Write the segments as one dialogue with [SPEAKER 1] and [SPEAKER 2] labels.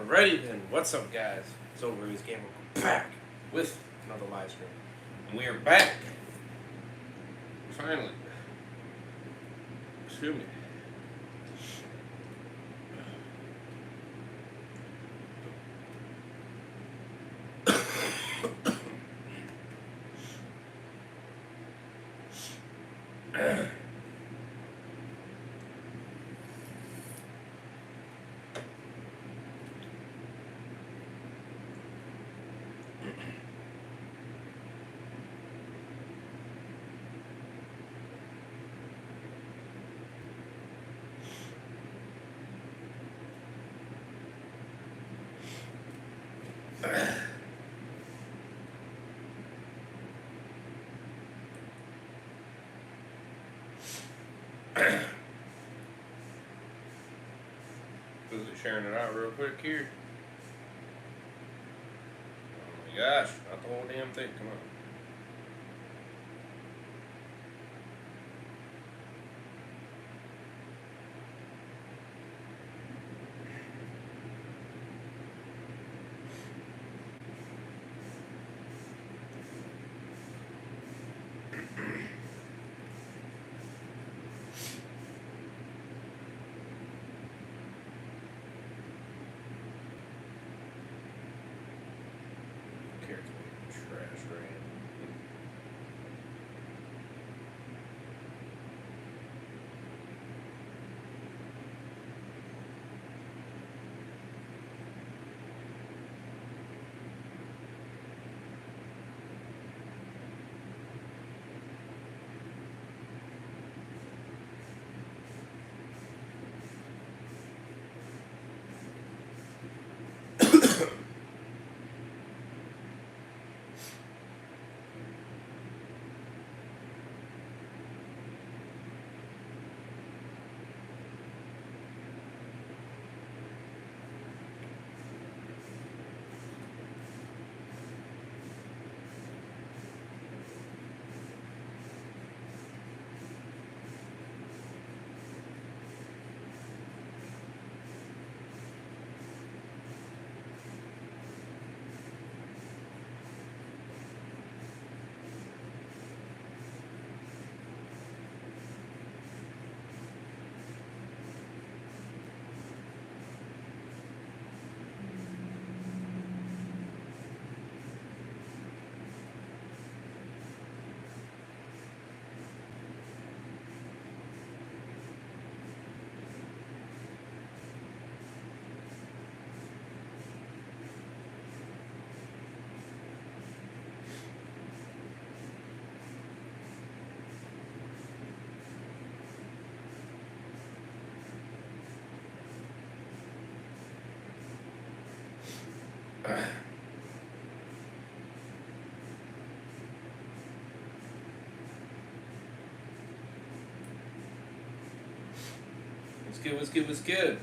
[SPEAKER 1] Alrighty then, what's up guys? It's Overeat's Gamer back with another live stream. And we are back. Finally. Excuse me. Busy sharing it out real quick here. Oh my gosh, not the whole damn thing, come on. Trash rain. What's good?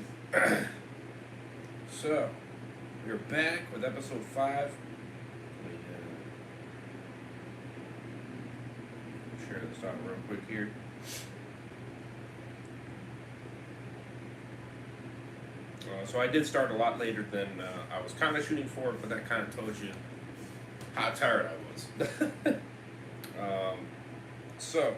[SPEAKER 1] So, we're back with episode 5. Let me share this out real quick here. So I did start a lot later than I was kind of shooting for, but that kind of told you how tired I was. So,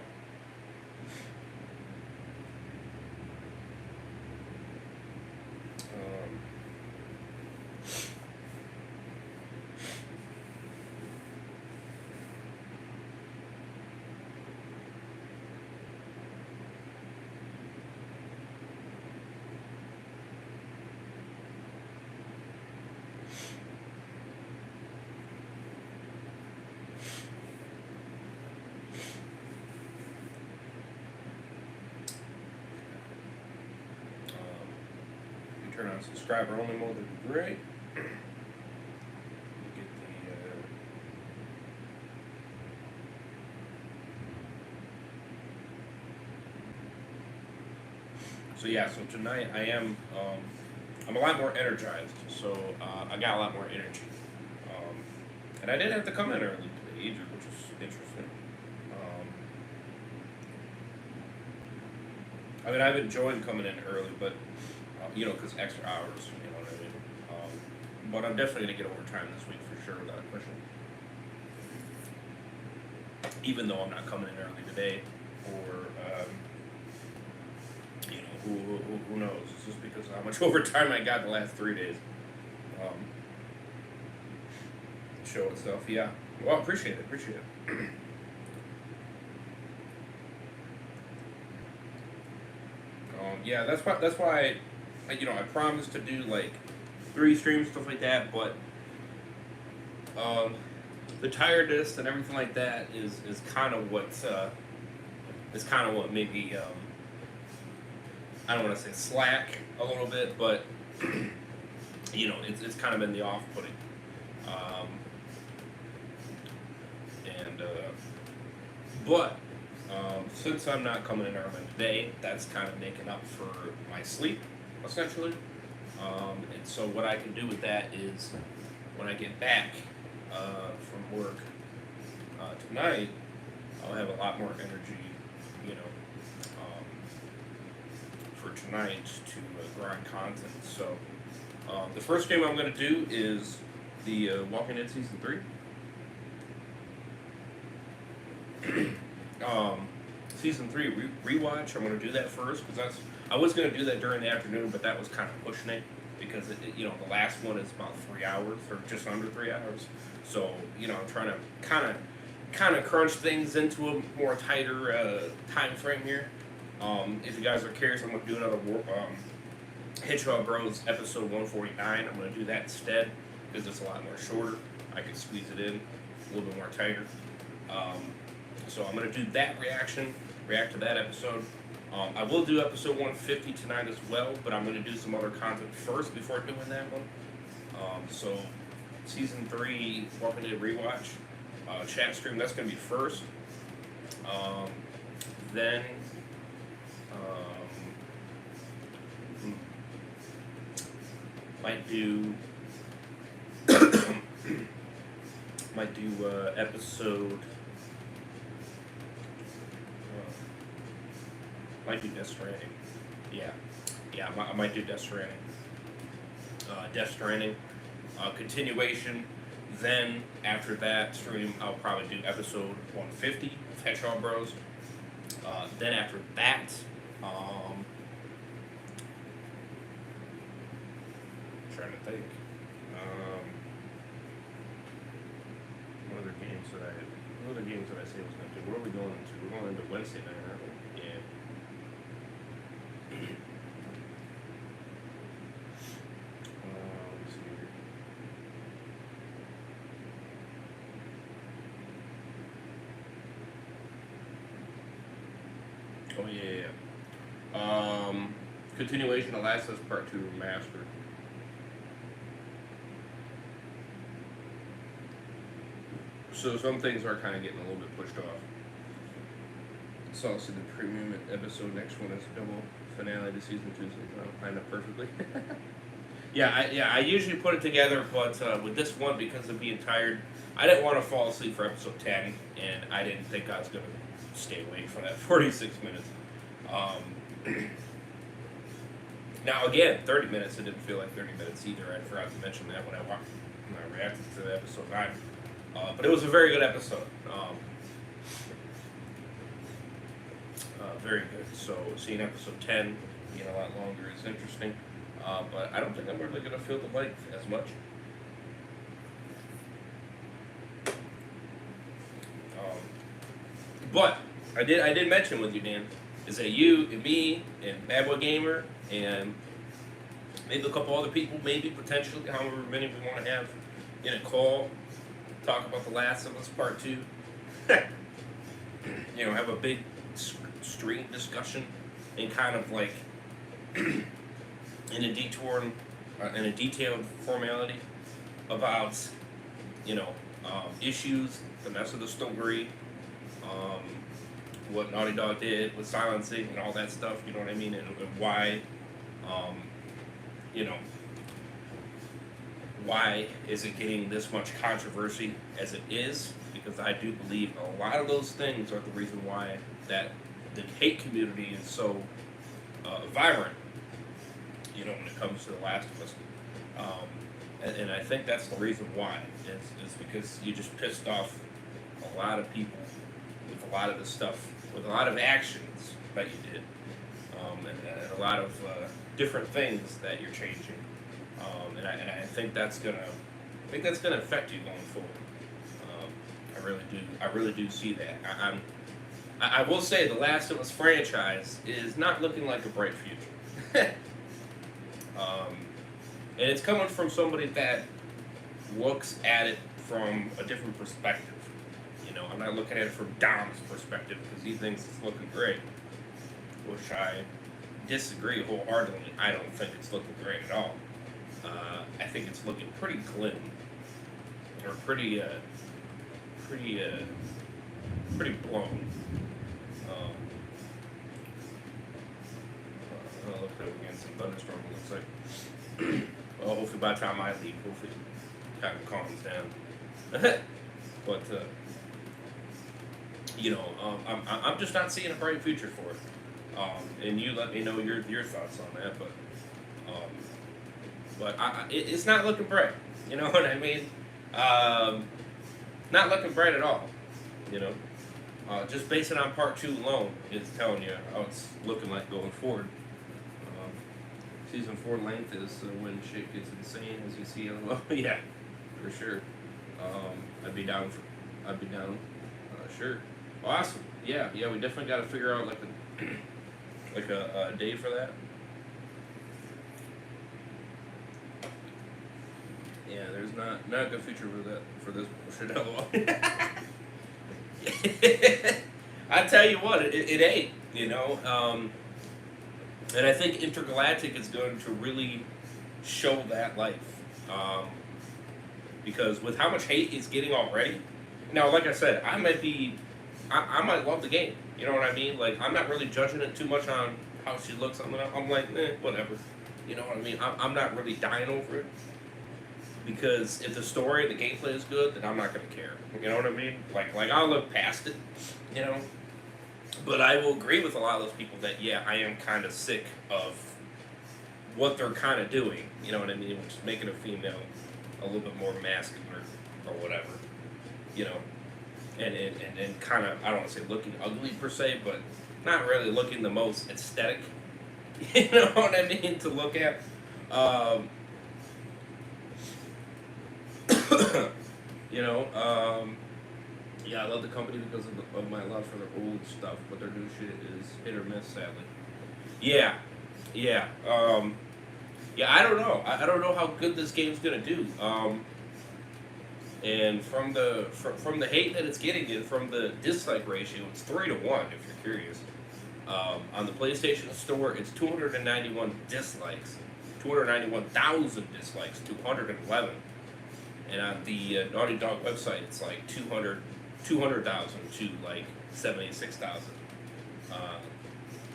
[SPEAKER 1] turn on subscriber only mode, that'd be great. Get the so yeah, so tonight I am I'm a lot more energized, so I got a lot more energy, and I did have to come in early today, which is interesting. I mean, I've enjoyed coming in early, but because extra hours, you know what I mean. but I'm definitely gonna get overtime this week for sure, without a question. Even though I'm not coming in early today, or who knows? It's just because of how much overtime I got the last 3 days. Show itself, yeah. Well, appreciate it. Yeah, that's why I promised to do like 3 streams, stuff like that, but the tiredness and everything like that is kind of what maybe I don't want to say slack a little bit, but it's kind of been the off-putting. But since I'm not coming in early today, that's kind of making up for my sleep, essentially. And so what I can do with that is, when I get back from work tonight, I'll have a lot more energy, for tonight to grind content. So the first game I'm going to do is the Walking Dead Season 3. Season 3 rewatch. I'm going to do that first because I was going to do that during the afternoon, but that was kind of pushing it because the last one is about 3 hours or just under 3 hours. So I'm trying to kind of crunch things into a more tighter time frame here. If you guys are curious, I'm going to do another Hedgehog Bros episode 149. I'm going to do that instead because it's a lot more shorter. I can squeeze it in a little bit more tighter. So I'm going to do that react to that episode. I will do episode 150 tonight as well, but I'm going to do some other content first before doing that one. So Season 3 Walking Dead rewatch, chat stream, that's going to be first. Then might do episode. Might do Death Stranding. Yeah, I might do Death Stranding. Death Stranding continuation. Then after that stream, I'll probably do episode 150 of Hedgehog Bros. Then after that, trying to think. What other games did I say I was going to do? Where are we going into? We're going into Wednesday night, aren't we? Yeah. Let's see here. Oh yeah. Continuation of Last of Us Part 2 Remastered. So some things are kind of getting a little bit pushed off. So I'll see the premium episode. Next one is double finale to season 2, so I'll line up perfectly. I usually put it together, but with this one, because of being tired, I didn't want to fall asleep for episode 10, and I didn't think I was going to stay awake for that 46 minutes. Now again, 30 minutes, it didn't feel like 30 minutes either. I forgot to mention that when I reacted to episode 9. But it was a very good episode. Very good. So seeing episode 10 being a lot longer is interesting. But I don't think I'm really going to feel the length as much. But I did mention with you, Dan, is that you and me and Bad Boy Gamer and maybe a couple other people, maybe potentially, however many we want to have in a call, talk about The Last of Us Part 2. Have a big stream discussion and kind of like in a detailed formality about issues, the mess of the story, what Naughty Dog did with silencing and all that stuff, you know what I mean, and why why is it getting this much controversy as it is, because I do believe a lot of those things are the reason why that the hate community is so vibrant, when it comes to The Last of Us. and I think that's the reason why. Is because you just pissed off a lot of people with a lot of the stuff, with a lot of actions that you did, and a lot of different things that you're changing, and I think that's gonna affect you going forward. I really do see that. I will say the Last of Us franchise is not looking like a bright future. And it's coming from somebody that looks at it from a different perspective. You know, I'm not looking at it from Dom's perspective because he thinks it's looking great, which I disagree wholeheartedly. I don't think it's looking great at all. I think it's looking pretty glim, or pretty blown. Look at it again, some thunderstorm. It looks like. Well, hopefully by the time I leave, hopefully it kind of calms down. But I'm just not seeing a bright future for it. And you let me know your thoughts on that. But it's not looking bright. You know what I mean? Not looking bright at all. You know, just based on part 2 alone, it's telling you how it's looking like going forward. Season 4 length is when shit gets insane, as you see on the yeah, for sure. I'd be down. Sure. Awesome. Yeah. We definitely got to figure out like a day for that. Yeah, there's not a good future for this bullshit. I tell you what, it ain't. You know. And I think Intergalactic is going to really show that life. Because with how much hate it's getting already, now, like I said, I might love the game. You know what I mean? Like, I'm not really judging it too much on how she looks. I'm like, whatever. You know what I mean? I'm not really dying over it. Because if the story, the gameplay is good, then I'm not going to care. You know what I mean? Like I'll look past it, you know? But I will agree with a lot of those people that, yeah, I am kind of sick of what they're kind of doing, you know what I mean, which is making a female a little bit more masculine or whatever, you know, and kind of, I don't want to say looking ugly per se, but not really looking the most aesthetic, you know what I mean, to look at. Yeah, I love the company because of my love for their old stuff, but their new shit is hit or miss, sadly. Yeah. I don't know. I don't know how good this game's gonna do. And from the hate that it's getting, and from the dislike ratio, it's 3-1. If you're curious, on the PlayStation Store, it's 291 dislikes, 291,000 dislikes, 211. And on the Naughty Dog website, it's like 200,000 to like 76,000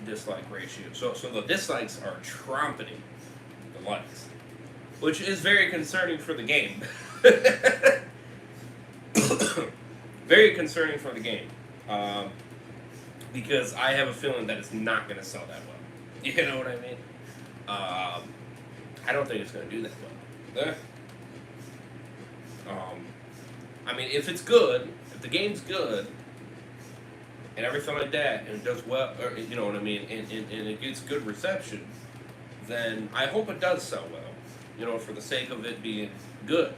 [SPEAKER 1] dislike ratio. So the dislikes are trumpeting the likes, which is very concerning for the game. Very concerning for the game, because I have a feeling that it's not going to sell that well. You know what I mean? I don't think it's going to do that well. I mean, if it's good, if the game's good, and everything like that, and it does well, or, you know what I mean, and it gets good reception, then I hope it does sell well, you know, for the sake of it being good.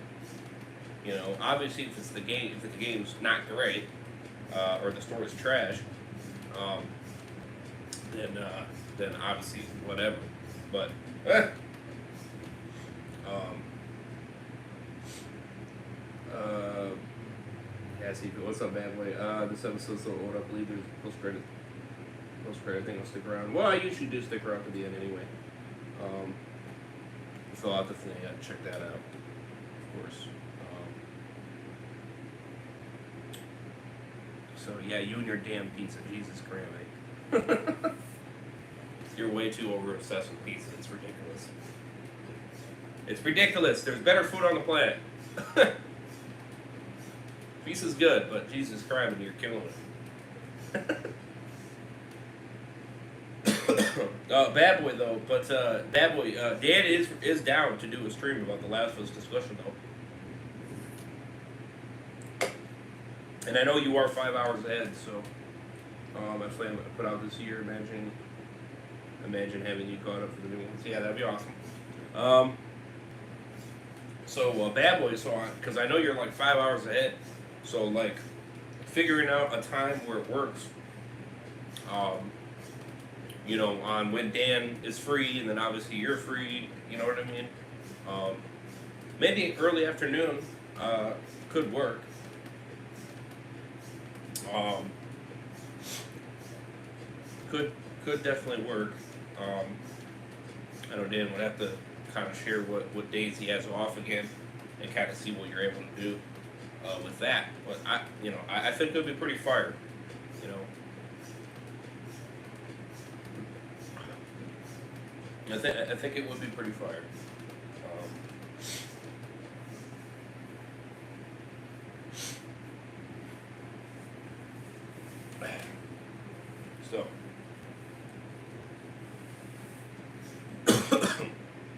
[SPEAKER 1] You know, obviously, if the game's not great, or the story's trash, then obviously whatever. But yeah, see, what's up, bad boy? This episode's so old, I believe there's post-credit. I think I'll stick around. Well, I usually do stick around to the end anyway. So I'll definitely check that out, of course. So yeah, you and your damn pizza, Jesus Christ. You're way too over obsessed with pizza. It's ridiculous. It's ridiculous. There's better food on the planet. Pizza's good, but Jesus Christ, you're killing it. Bad Boy though, but Bad Boy, Dan is down to do a stream about the Last of Us discussion though, and I know you are 5 hours ahead, so I plan to put out this year. Imagine having you caught up for the new ones. Yeah, that'd be awesome. So Bad Boy, so because I know you're like 5 hours ahead, so like figuring out a time where it works. On when Dan is free, and then obviously you're free. You know what I mean? Maybe early afternoon could work. Could definitely work. I know Dan would have to kind of share what days he has off again, and kind of see what you're able to do with that. But I think it'll be pretty fire. You know. I think it would be pretty fire.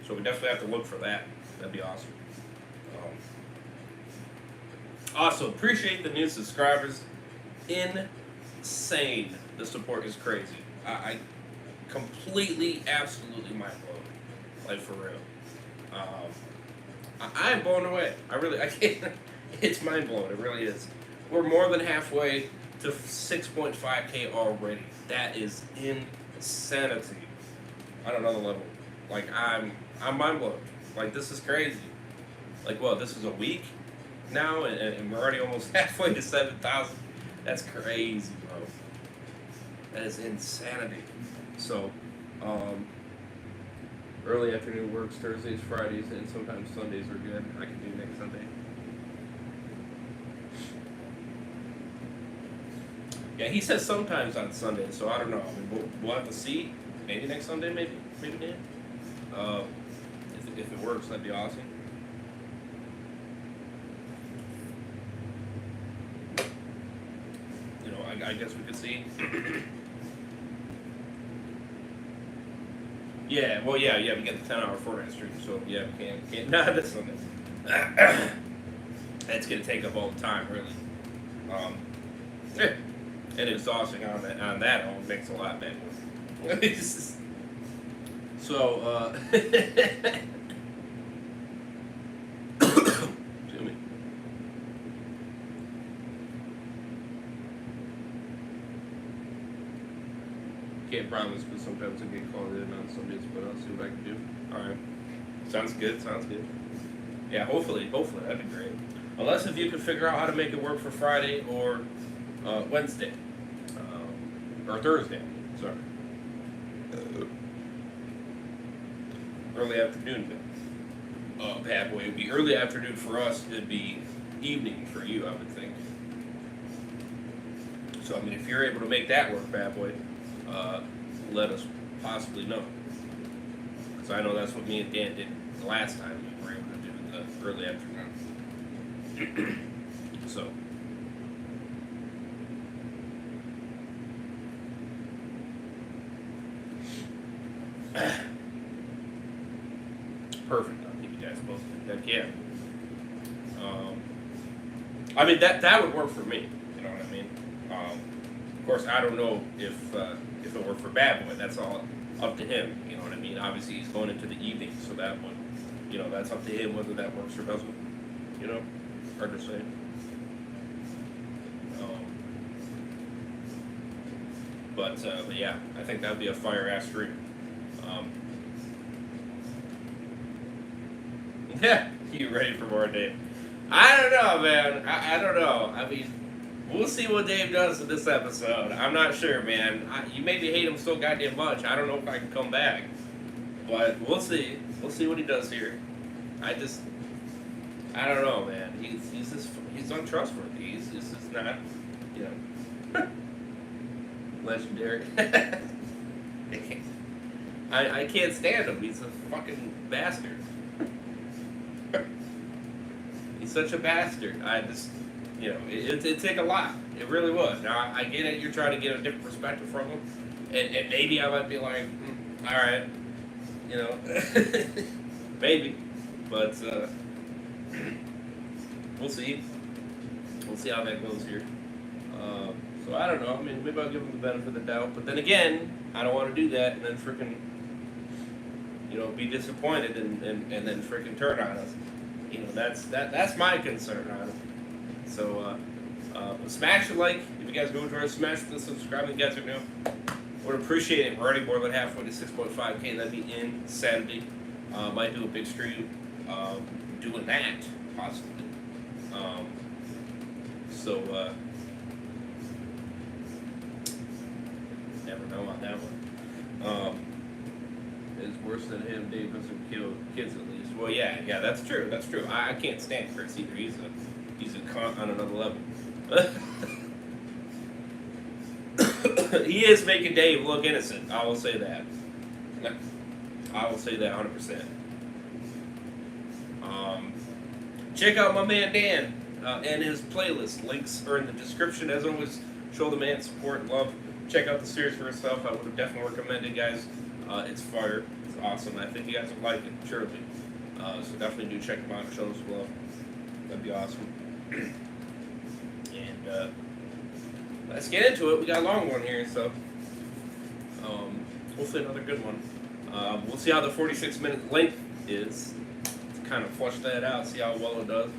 [SPEAKER 1] So we definitely have to look for that. That'd be awesome. Also, appreciate the new subscribers. Insane. The support is crazy. I completely, absolutely mind blown. Like, for real. I'm blown away. I can't. It's mind blowing. It really is. We're more than halfway to 6.5K already. That is insanity. On another level. Like, I'm mind blown. Like, this is crazy. Like, well, this is a week now, and we're already almost halfway to 7,000. That's crazy, bro. That is insanity. So, early afternoon works Thursdays, Fridays, and sometimes Sundays are good. I can do next Sunday. Yeah, he says sometimes on Sunday, so I don't know. I mean, we'll have to see. Maybe next Sunday, maybe Dan. If it works, that'd be awesome. I guess we could see. Yeah, well, yeah, we get the 10-hour Fortnite stream, so yeah, we can't. Not this Sunday. That's gonna take up all the time, really. Yeah. And exhausting on that all makes a lot better. So, excuse me. Can't promise, because sometimes I get called in on Sundays, but I'll see what I can do. Alright. Sounds good. Yeah, hopefully, that'd be great. Unless if you could figure out how to make it work for Friday or Wednesday. Or Thursday, sorry. Early afternoon, Bad Boy. It'd be early afternoon for us. It'd be evening for you, I would think. So, I mean, if you're able to make that work, Bad Boy, let us possibly know. Because I know that's what me and Dan did the last time we were able to do the early afternoon. So. Perfect. I'll keep you guys posted. Heck yeah. I mean that would work for me. You know what I mean? Of course, I don't know if it worked for Bad Boy. That's all up to him. You know what I mean? Obviously, he's going into the evening, so that one, that's up to him whether that works or doesn't. Hard to say. But yeah, I think that'd be a fire ass stream. Yeah, you ready for more, Dave? I don't know, man. I don't know. I mean, we'll see what Dave does in this episode. I'm not sure, man. You made me hate him so goddamn much. I don't know if I can come back. But we'll see. We'll see what he does here. I don't know, man. He's untrustworthy. He's just not, legendary. I can't stand him. He's a fucking bastard. He's such a bastard. I just, it'd take a lot. It really would. Now, I get it. You're trying to get a different perspective from him, and maybe I might be like, all right, you know, maybe, but we'll see. We'll see how that goes here. So I don't know. I mean, maybe I'll give him the benefit of the doubt. But then again, I don't want to do that and then freaking, be disappointed and then freaking turn on us. That's my concern on it. So smash the like if you guys go to our smash the subscribe if you guys are new. Would appreciate it. We're already more than halfway to 6.5K. That'd be in Saturday. Might do a big stream doing that possibly. Never know on that one. It's worse than him. Dave doesn't kill kids at least. Well, yeah, that's true. That's true. I can't stand Chris either. He's a cunt on another level. He is making Dave look innocent. I will say that. I will say that 100%. Check out my man Dan and his playlist. Links are in the description. As always, show the man support and love. Check out the series for yourself. I would have definitely recommend it, guys. It's fire. It's awesome. I think you guys would like it, surely. So definitely do check them out and show them some love. That'd be awesome. And let's get into it. We got a long one here, so hopefully another good one. We'll see how the 46-minute length is to kind of flush that out, see how well it does.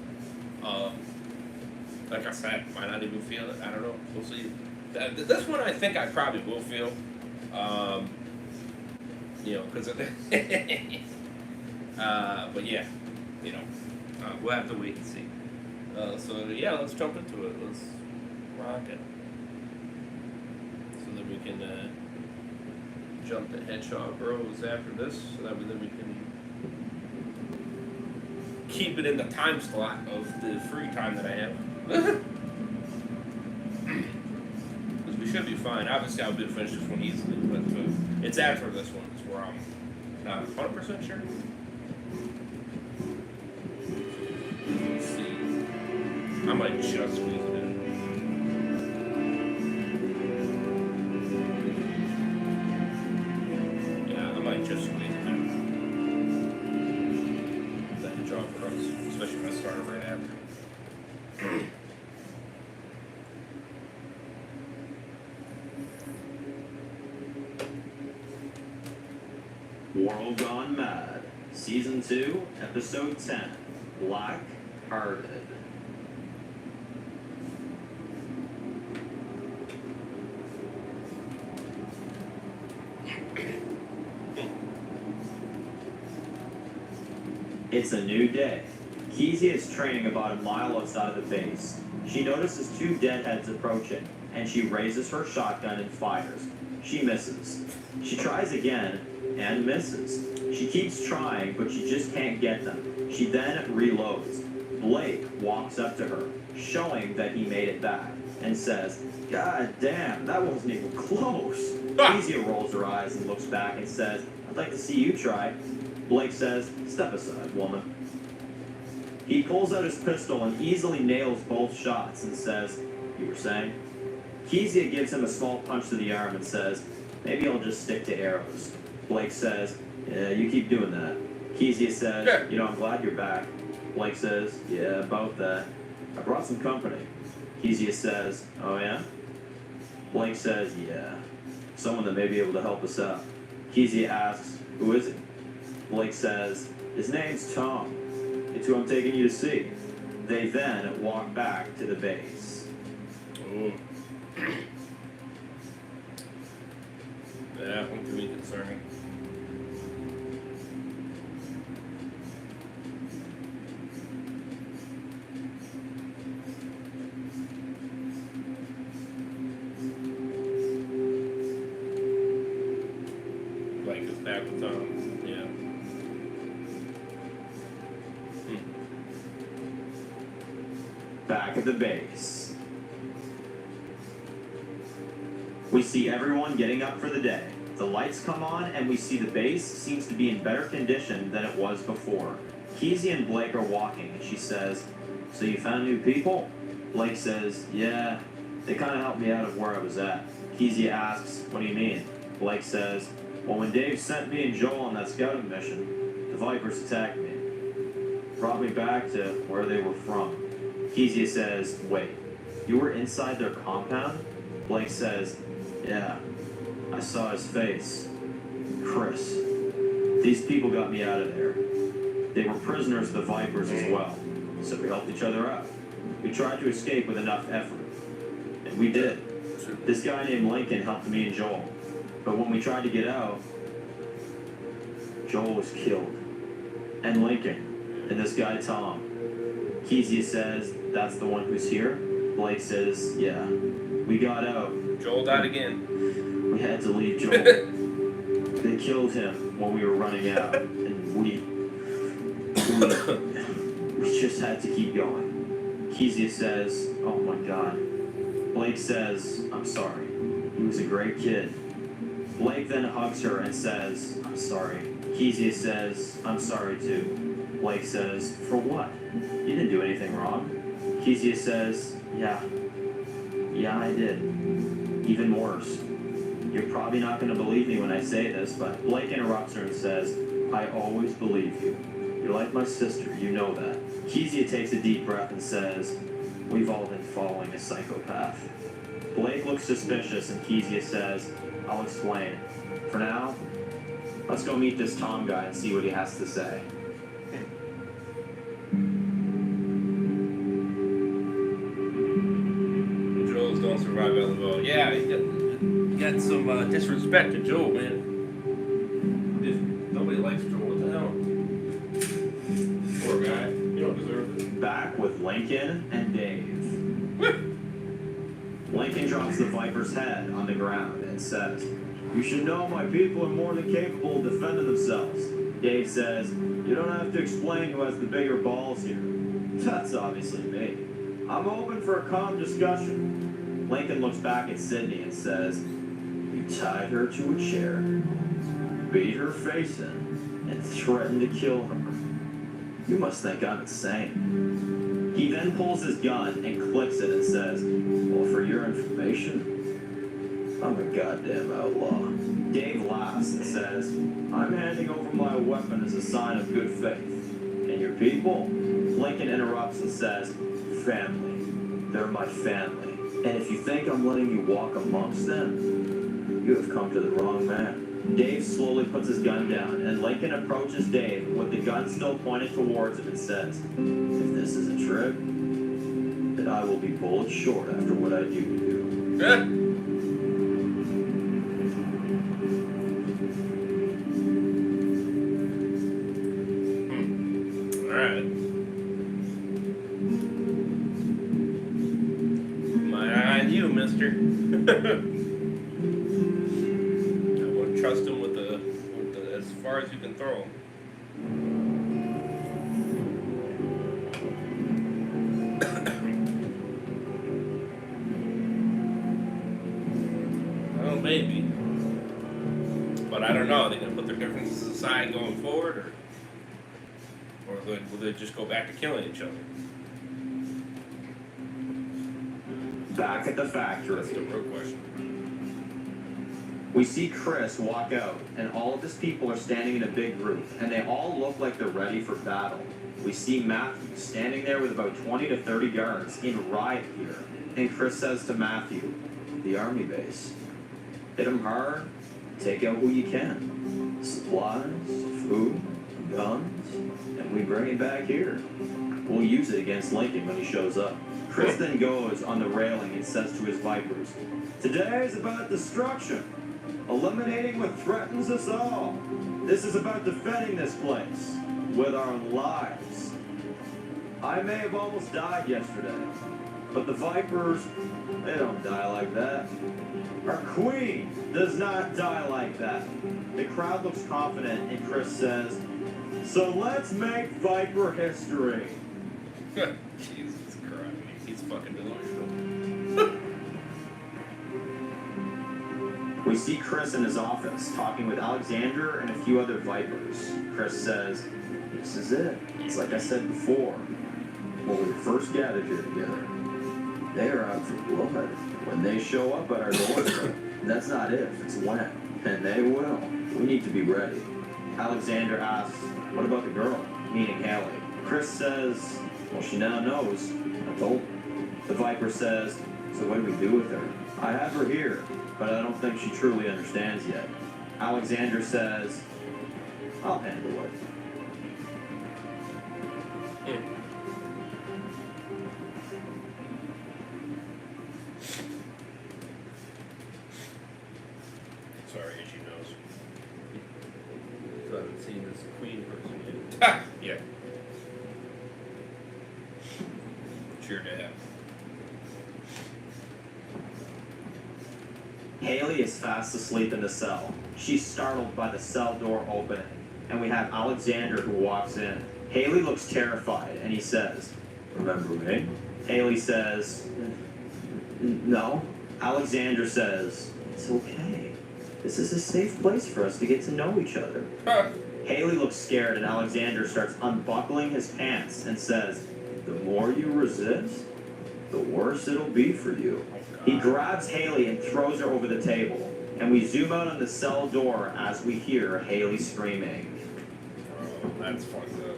[SPEAKER 1] Like I said, might not even feel it. I don't know. We'll see. This one I think I probably will feel. Because of but yeah, we'll have to wait and see. So yeah, let's jump into it. Let's rock it. So that we can jump to Headshot Bros after this, so that then we can keep it in the time slot of the free time that I have. Because we should be fine. Obviously, I'll be able to finish this one easily, but it's after this one. It's where I'm not 100% sure. Let's see. I might just squeeze it in. Yeah, I might just squeeze it in. That job for us, especially if I start right after.
[SPEAKER 2] World Gone Mad, Season 2, Episode 10, Black Hearted. It's a new day. Kezia is training about a mile outside of the base. She notices two deadheads approaching, and she raises her shotgun and fires. She misses. She tries again, and misses. She keeps trying, but she just can't get them. She then reloads. Blake walks up to her, showing that he made it back, and says, "God damn, that wasn't even close." Kezia rolls her eyes and looks back and says, "I'd like to see you try." Blake says, "Step aside, woman." He pulls out his pistol and easily nails both shots and says, "You were saying?" Kezia gives him a small punch to the arm and says, "Maybe I'll just stick to arrows." Blake says, "Yeah, you keep doing that." Kezia says, "I'm glad you're back." Blake says, "Yeah, about that. I brought some company." Kezia says, "Oh yeah?" Blake says, "Yeah. Someone that may be able to help us out." Kezia asks, "Who is he?" Blake says, "His name's Tom. It's who I'm taking you to see." They then walk back to the base.
[SPEAKER 1] Ooh. That one can be concerning. Like it's back with Tom, yeah.
[SPEAKER 2] Back at the base. We see everyone getting up for the day. The lights come on and we see the base seems to be in better condition than it was before. Kezia and Blake are walking and she says, "So you found new people?" Blake says, "Yeah, they kind of helped me out of where I was at." Kezia asks, "What do you mean?" Blake says, well, when Dave sent me and Joel on that scouting mission, the Vipers attacked me. Brought me back to where they were from. Kezia says, wait, you were inside their compound? Blake says, yeah, I saw his face. Chris. These people got me out of there. They were prisoners of the Vipers as well, so we helped each other out. We tried to escape with enough effort. And we did. This guy named Lincoln helped me and Joel. But when we tried to get out, Joel was killed. And Lincoln. And this guy Tom. Kezia says, that's the one who's here? Blake says, yeah. We got out.
[SPEAKER 1] Joel died again.
[SPEAKER 2] We had to leave Joel. They killed him when we were running out. And we just had to keep going. Kezia says, oh my God. Blake says, I'm sorry. He was a great kid. Blake then hugs her and says, I'm sorry. Kezia says, I'm sorry too. Blake says, for what? You didn't do anything wrong. Kezia says, yeah, I did. Even worse. You're probably not going to believe me when I say this, but Blake interrupts her and says, I always believe you. You're like my sister, you know that. Kezia takes a deep breath and says, we've all been following a psychopath. Blake looks suspicious and Kezia says, I'll explain. For now, let's go meet this Tom guy and see what he has to say.
[SPEAKER 1] Joel's don't survive Ellenville. Yeah, you got some disrespect to Joel, man. Nobody likes Joel. What the hell? Poor guy. You don't deserve it.
[SPEAKER 2] Back with Lincoln and Dave. Lincoln drops the Viper's head on the ground and says, you should know my people are more than capable of defending themselves. Dave says, you don't have to explain who has the bigger balls here. That's obviously me. I'm open for a calm discussion. Lincoln looks back at Sydney and says, you tied her to a chair, beat her face in, and threatened to kill her. You must think I'm insane. He then pulls his gun and clicks it and says, well, for your information, I'm a goddamn outlaw. Dave laughs and says, I'm handing over my weapon as a sign of good faith. And your people? Lincoln interrupts and says, family. They're my family. And if you think I'm letting you walk amongst them, you have come to the wrong man. Dave slowly puts his gun down, and Lincoln approaches Dave with the gun still pointed towards him and says, if this is a trick, then I will be bullets short after what I do to you.
[SPEAKER 1] Alright. My eye on you, mister. Trust him with the as far as you can throw him. Well, maybe, but I don't know. Are they gonna put their differences aside going forward, or will they just go back to killing each other?
[SPEAKER 2] Back at the factory.
[SPEAKER 1] That's the real question.
[SPEAKER 2] We see Chris walk out, and all of his people are standing in a big group, and they all look like they're ready for battle. We see Matthew standing there with about 20 to 30 guards in riot gear, and Chris says to Matthew, the army base. Hit them hard, take out who you can. Supplies, food, guns, and we bring it back here. We'll use it against Lincoln when he shows up. Chris then goes on the railing and says to his Vipers, today is about destruction. Eliminating what threatens us all. This is about defending this place with our lives. I may have almost died yesterday, but the Vipers, they don't die like that. Our queen does not die like that. The crowd looks confident, and Chris says, so let's make Viper history.
[SPEAKER 1] Jesus Christ, he's fucking delusional.
[SPEAKER 2] We see Chris in his office talking with Alexander and a few other Vipers. Chris says, this is it. It's like I said before, when we first gathered here together. They are out for blood. When they show up at our doorstep, that's not if, it's when. And they will. We need to be ready. Alexander asks, what about the girl? Meaning Haley. Chris says, well, she now knows. I told her. The Viper says, so what do we do with her? I have her here, but I don't think she truly understands yet. Alexander says, I'll handle it.
[SPEAKER 1] Sorry, she knows.
[SPEAKER 3] So I haven't seen this queen person yet.
[SPEAKER 1] Ah, yeah. Sure to have.
[SPEAKER 2] Haley is fast asleep in the cell. She's startled by the cell door opening, and we have Alexander who walks in. Haley looks terrified, and he says, remember me? Haley says, no. Alexander says, it's okay. This is a safe place for us to get to know each other. Haley looks scared, and Alexander starts unbuckling his pants and says, the more you resist, the worse it'll be for you. He grabs Haley and throws her over the table, and we zoom out on the cell door as we hear Haley screaming.
[SPEAKER 1] Oh, that's fucked up.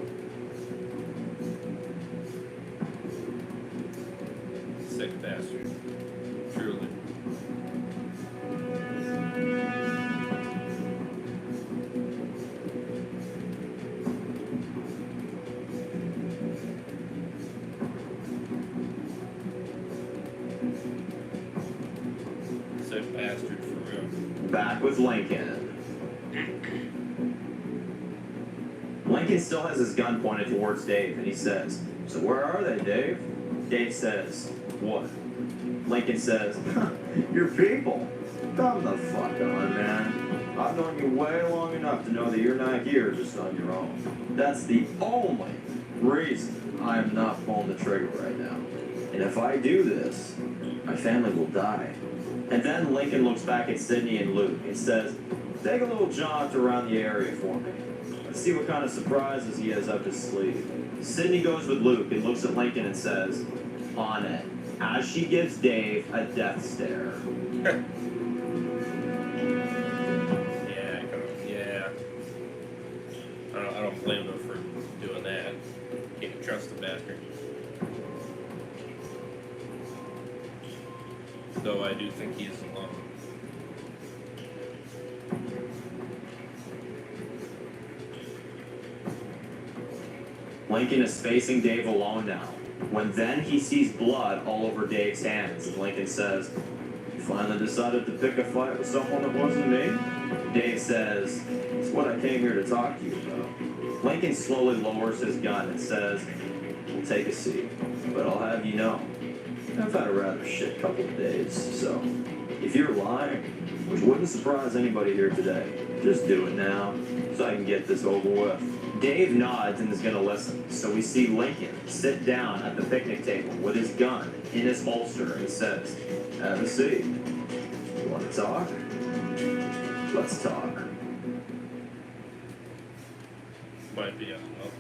[SPEAKER 1] Sick bastard. Truly. Sick bastard for real.
[SPEAKER 2] Back with Lincoln. Lincoln still has his gun pointed towards Dave, and he says, so where are they, Dave? Dave says, what? Lincoln says, your people. Come the fuck on, man. I've known you way long enough to know that you're not here just on your own. That's the only reason I am not pulling the trigger right now. And if I do this, my family will die. And then Lincoln looks back at Sydney and Luke and says, take a little jaunt around the area for me. Let's see what kind of surprises he has up his sleeve. Sydney goes with Luke and looks at Lincoln and says, on it, as she gives Dave a death stare.
[SPEAKER 1] Yeah. I don't blame them for doing that. Can't trust the bastard. Though I do think he's alone.
[SPEAKER 2] Lincoln is facing Dave alone now, when then he sees blood all over Dave's hands, and Lincoln says, you finally decided to pick a fight with someone that wasn't me? Dave says, it's what I came here to talk to you about. Lincoln slowly lowers his gun and says, we'll take a seat, but I'll have you know, I've had a rather shit couple of days, so if you're lying, which wouldn't surprise anybody here today, just do it now, so I can get this over with. Dave nods and is going to listen, so we see Lincoln sit down at the picnic table with his gun in his holster and says, have a seat. You want to talk? Let's talk.
[SPEAKER 1] Might be, I don't know.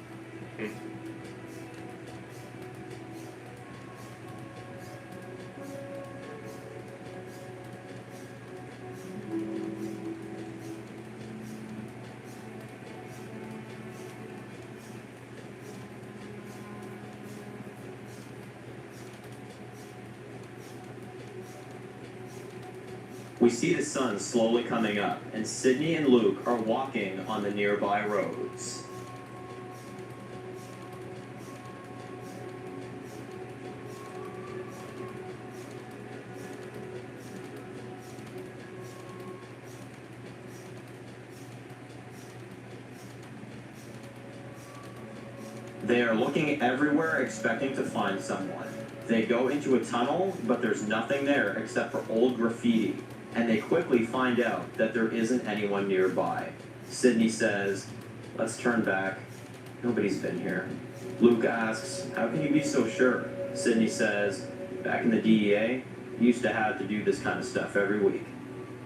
[SPEAKER 2] We see the sun slowly coming up, and Sydney and Luke are walking on the nearby roads. They are looking everywhere expecting to find someone. They go into a tunnel, but there's nothing there except for old graffiti, and they quickly find out that there isn't anyone nearby. Sydney says, let's turn back. Nobody's been here. Luke asks, how can you be so sure? Sydney says, back in the DEA, we used to have to do this kind of stuff every week.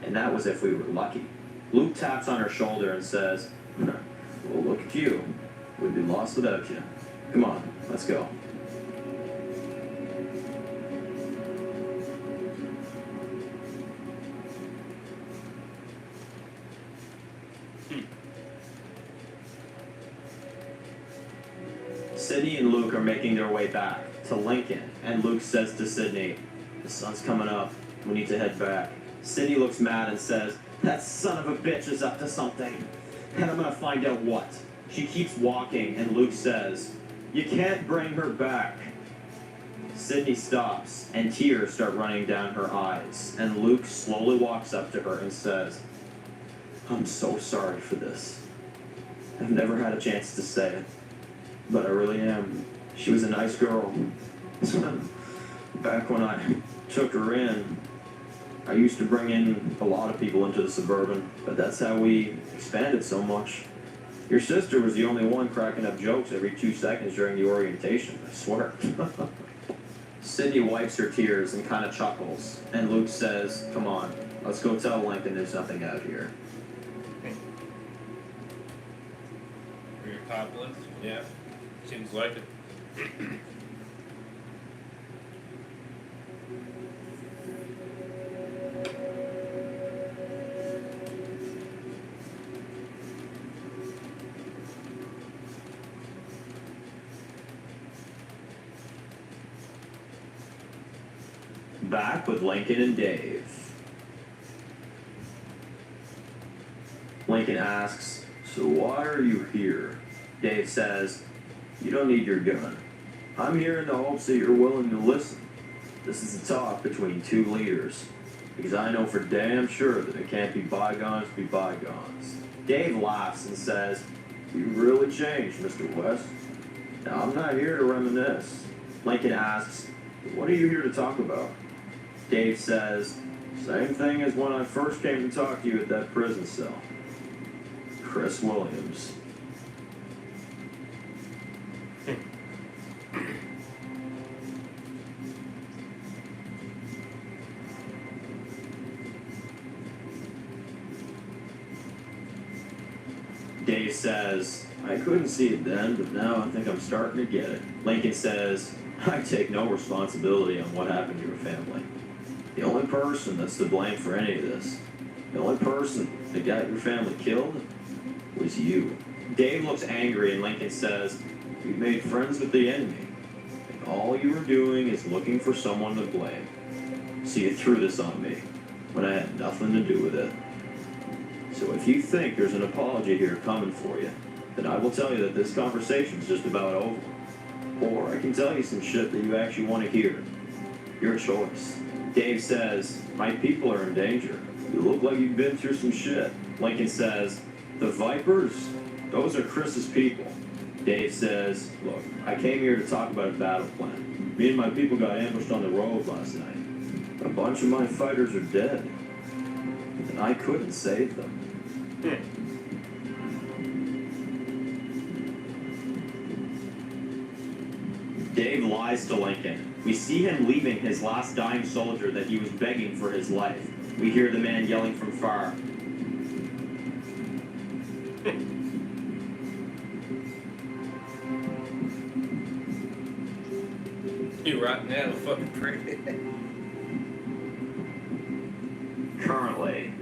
[SPEAKER 2] And that was if we were lucky. Luke taps on her shoulder and says, well, look at you. We'd be lost without you. Come on, let's go. Sydney and Luke are making their way back to Lincoln, and Luke says to Sydney, "The sun's coming up. We need to head back." Sydney looks mad and says, "That son of a bitch is up to something, and I'm gonna find out what." She keeps walking, and Luke says, "You can't bring her back." Sydney stops, and tears start running down her eyes, and Luke slowly walks up to her and says, "I'm so sorry for this. I've never had a chance to say it, but I really am. She was a nice girl. Back when I took her in, I used to bring in a lot of people into the Suburban, but that's how we expanded so much. Your sister was the only one cracking up jokes every 2 seconds during the orientation, I swear." Sydney wipes her tears and kind of chuckles, and Luke says, "Come on, let's go tell Lincoln there's nothing out here."
[SPEAKER 1] For your top list? Yeah. Seems like it.
[SPEAKER 2] Back with Lincoln and Dave. Lincoln asks, "So why are you here?" Dave says, "You don't need your gun. I'm here in the hopes that you're willing to listen. This is a talk between 2 leaders, because I know for damn sure that it can't be bygones be bygones." Dave laughs and says, "You really changed, Mr. West. Now, I'm not here to reminisce." Lincoln asks, "What are you here to talk about?" Dave says, "Same thing as when I first came to talk to you at that prison cell. Chris Williams." Dave says, "I couldn't see it then, but now I think I'm starting to get it." Lincoln says, "I take no responsibility on what happened to your family. The only person that's to blame for any of this, the only person that got your family killed, was you." Dave looks angry, and Lincoln says, "You made friends with the enemy, and all you were doing is looking for someone to blame. So you threw this on me when I had nothing to do with it. So if you think there's an apology here coming for you, then I will tell you that this conversation's just about over. Or I can tell you some shit that you actually want to hear. Your choice." Dave says, "My people are in danger. You look like you've been through some shit." Lincoln says, "The Vipers? Those are Chris's people." Dave says, "Look, I came here to talk about a battle plan. Me and my people got ambushed on the road last night. A bunch of my fighters are dead, and I couldn't save them." Dave lies to Lincoln. We see him leaving his last dying soldier that he was begging for his life. We hear the man yelling from far,
[SPEAKER 1] You rotten out of fucking prick.
[SPEAKER 2] "Currently,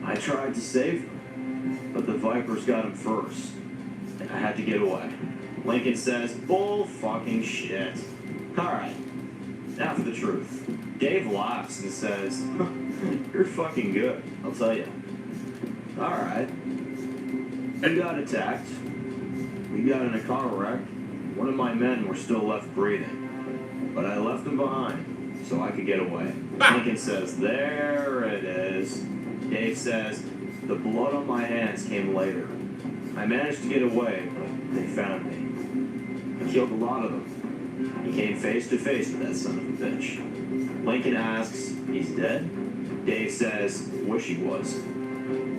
[SPEAKER 2] I tried to save them, but the Vipers got him first, and I had to get away." Lincoln says, "Bull fucking shit. Alright, now for the truth." Dave laughs and says, "You're fucking good, I'll tell you. Alright. We got attacked. We got in a car wreck. One of my men were still left breathing, but I left him behind so I could get away." Lincoln says, "There it is." Dave says, "The blood on my hands came later. I managed to get away, but they found me. I killed a lot of them. He came face to face with that son of a bitch." Lincoln asks, "He's dead?" Dave says, "Wish he was.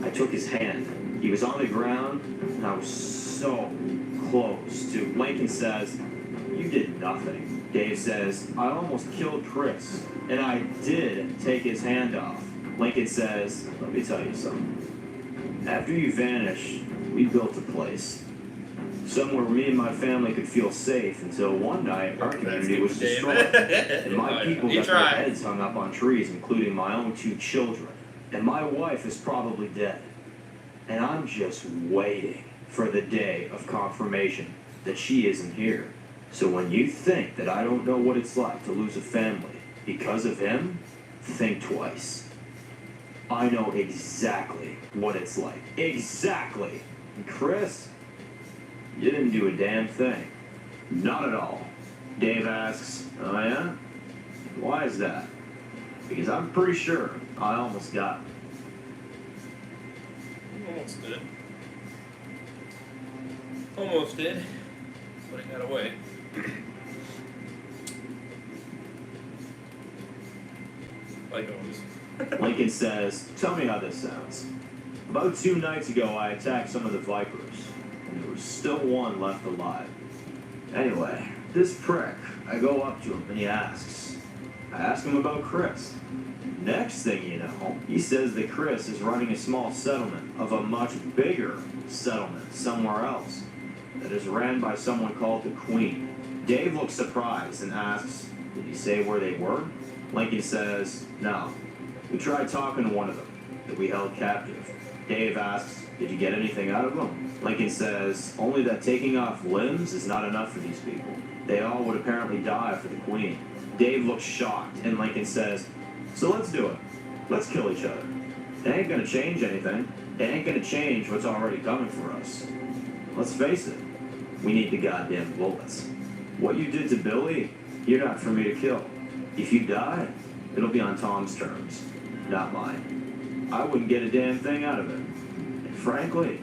[SPEAKER 2] I took his hand. He was on the ground, and I was so close to..." Lincoln says, "You did nothing." Dave says, "I almost killed Chris, and I did take his hand off." Lincoln says, "Let me tell you something. After you vanished, we built a place. Somewhere me and my family could feel safe until one night our community was destroyed. And my people got their heads hung up on trees, including my own 2 children. And my wife is probably dead. And I'm just waiting for the day of confirmation that she isn't here. So when you think that I don't know what it's like to lose a family because of him, think twice. I know exactly what it's like. Exactly! And Chris, you didn't do a damn thing. Not at all. Dave asks, oh yeah? Why is that? Because I'm pretty sure I almost got him.
[SPEAKER 1] Almost did. Almost did. But it got away. Like always.
[SPEAKER 2] Lincoln says, tell me how this sounds. About 2 nights ago, I attacked some of the Vipers, and there was still one left alive. Anyway, this prick, I go up to him and he asks. I ask him about Chris. Next thing you know, he says that Chris is running a small settlement of a much bigger settlement somewhere else that is ran by someone called the Queen. Dave looks surprised and asks, did he say where they were? Lincoln says, no. We tried talking to one of them that we held captive. Dave asks, did you get anything out of them? Lincoln says, only that taking off limbs is not enough for these people. They all would apparently die for the Queen. Dave looks shocked, and Lincoln says, so let's do it. Let's kill each other. They ain't gonna change anything. They ain't gonna change what's already coming for us. Let's face it, we need the goddamn bullets. What you did to Billy, you're not for me to kill. If you die, it'll be on Tom's terms, not mine. I wouldn't get a damn thing out of it. And frankly,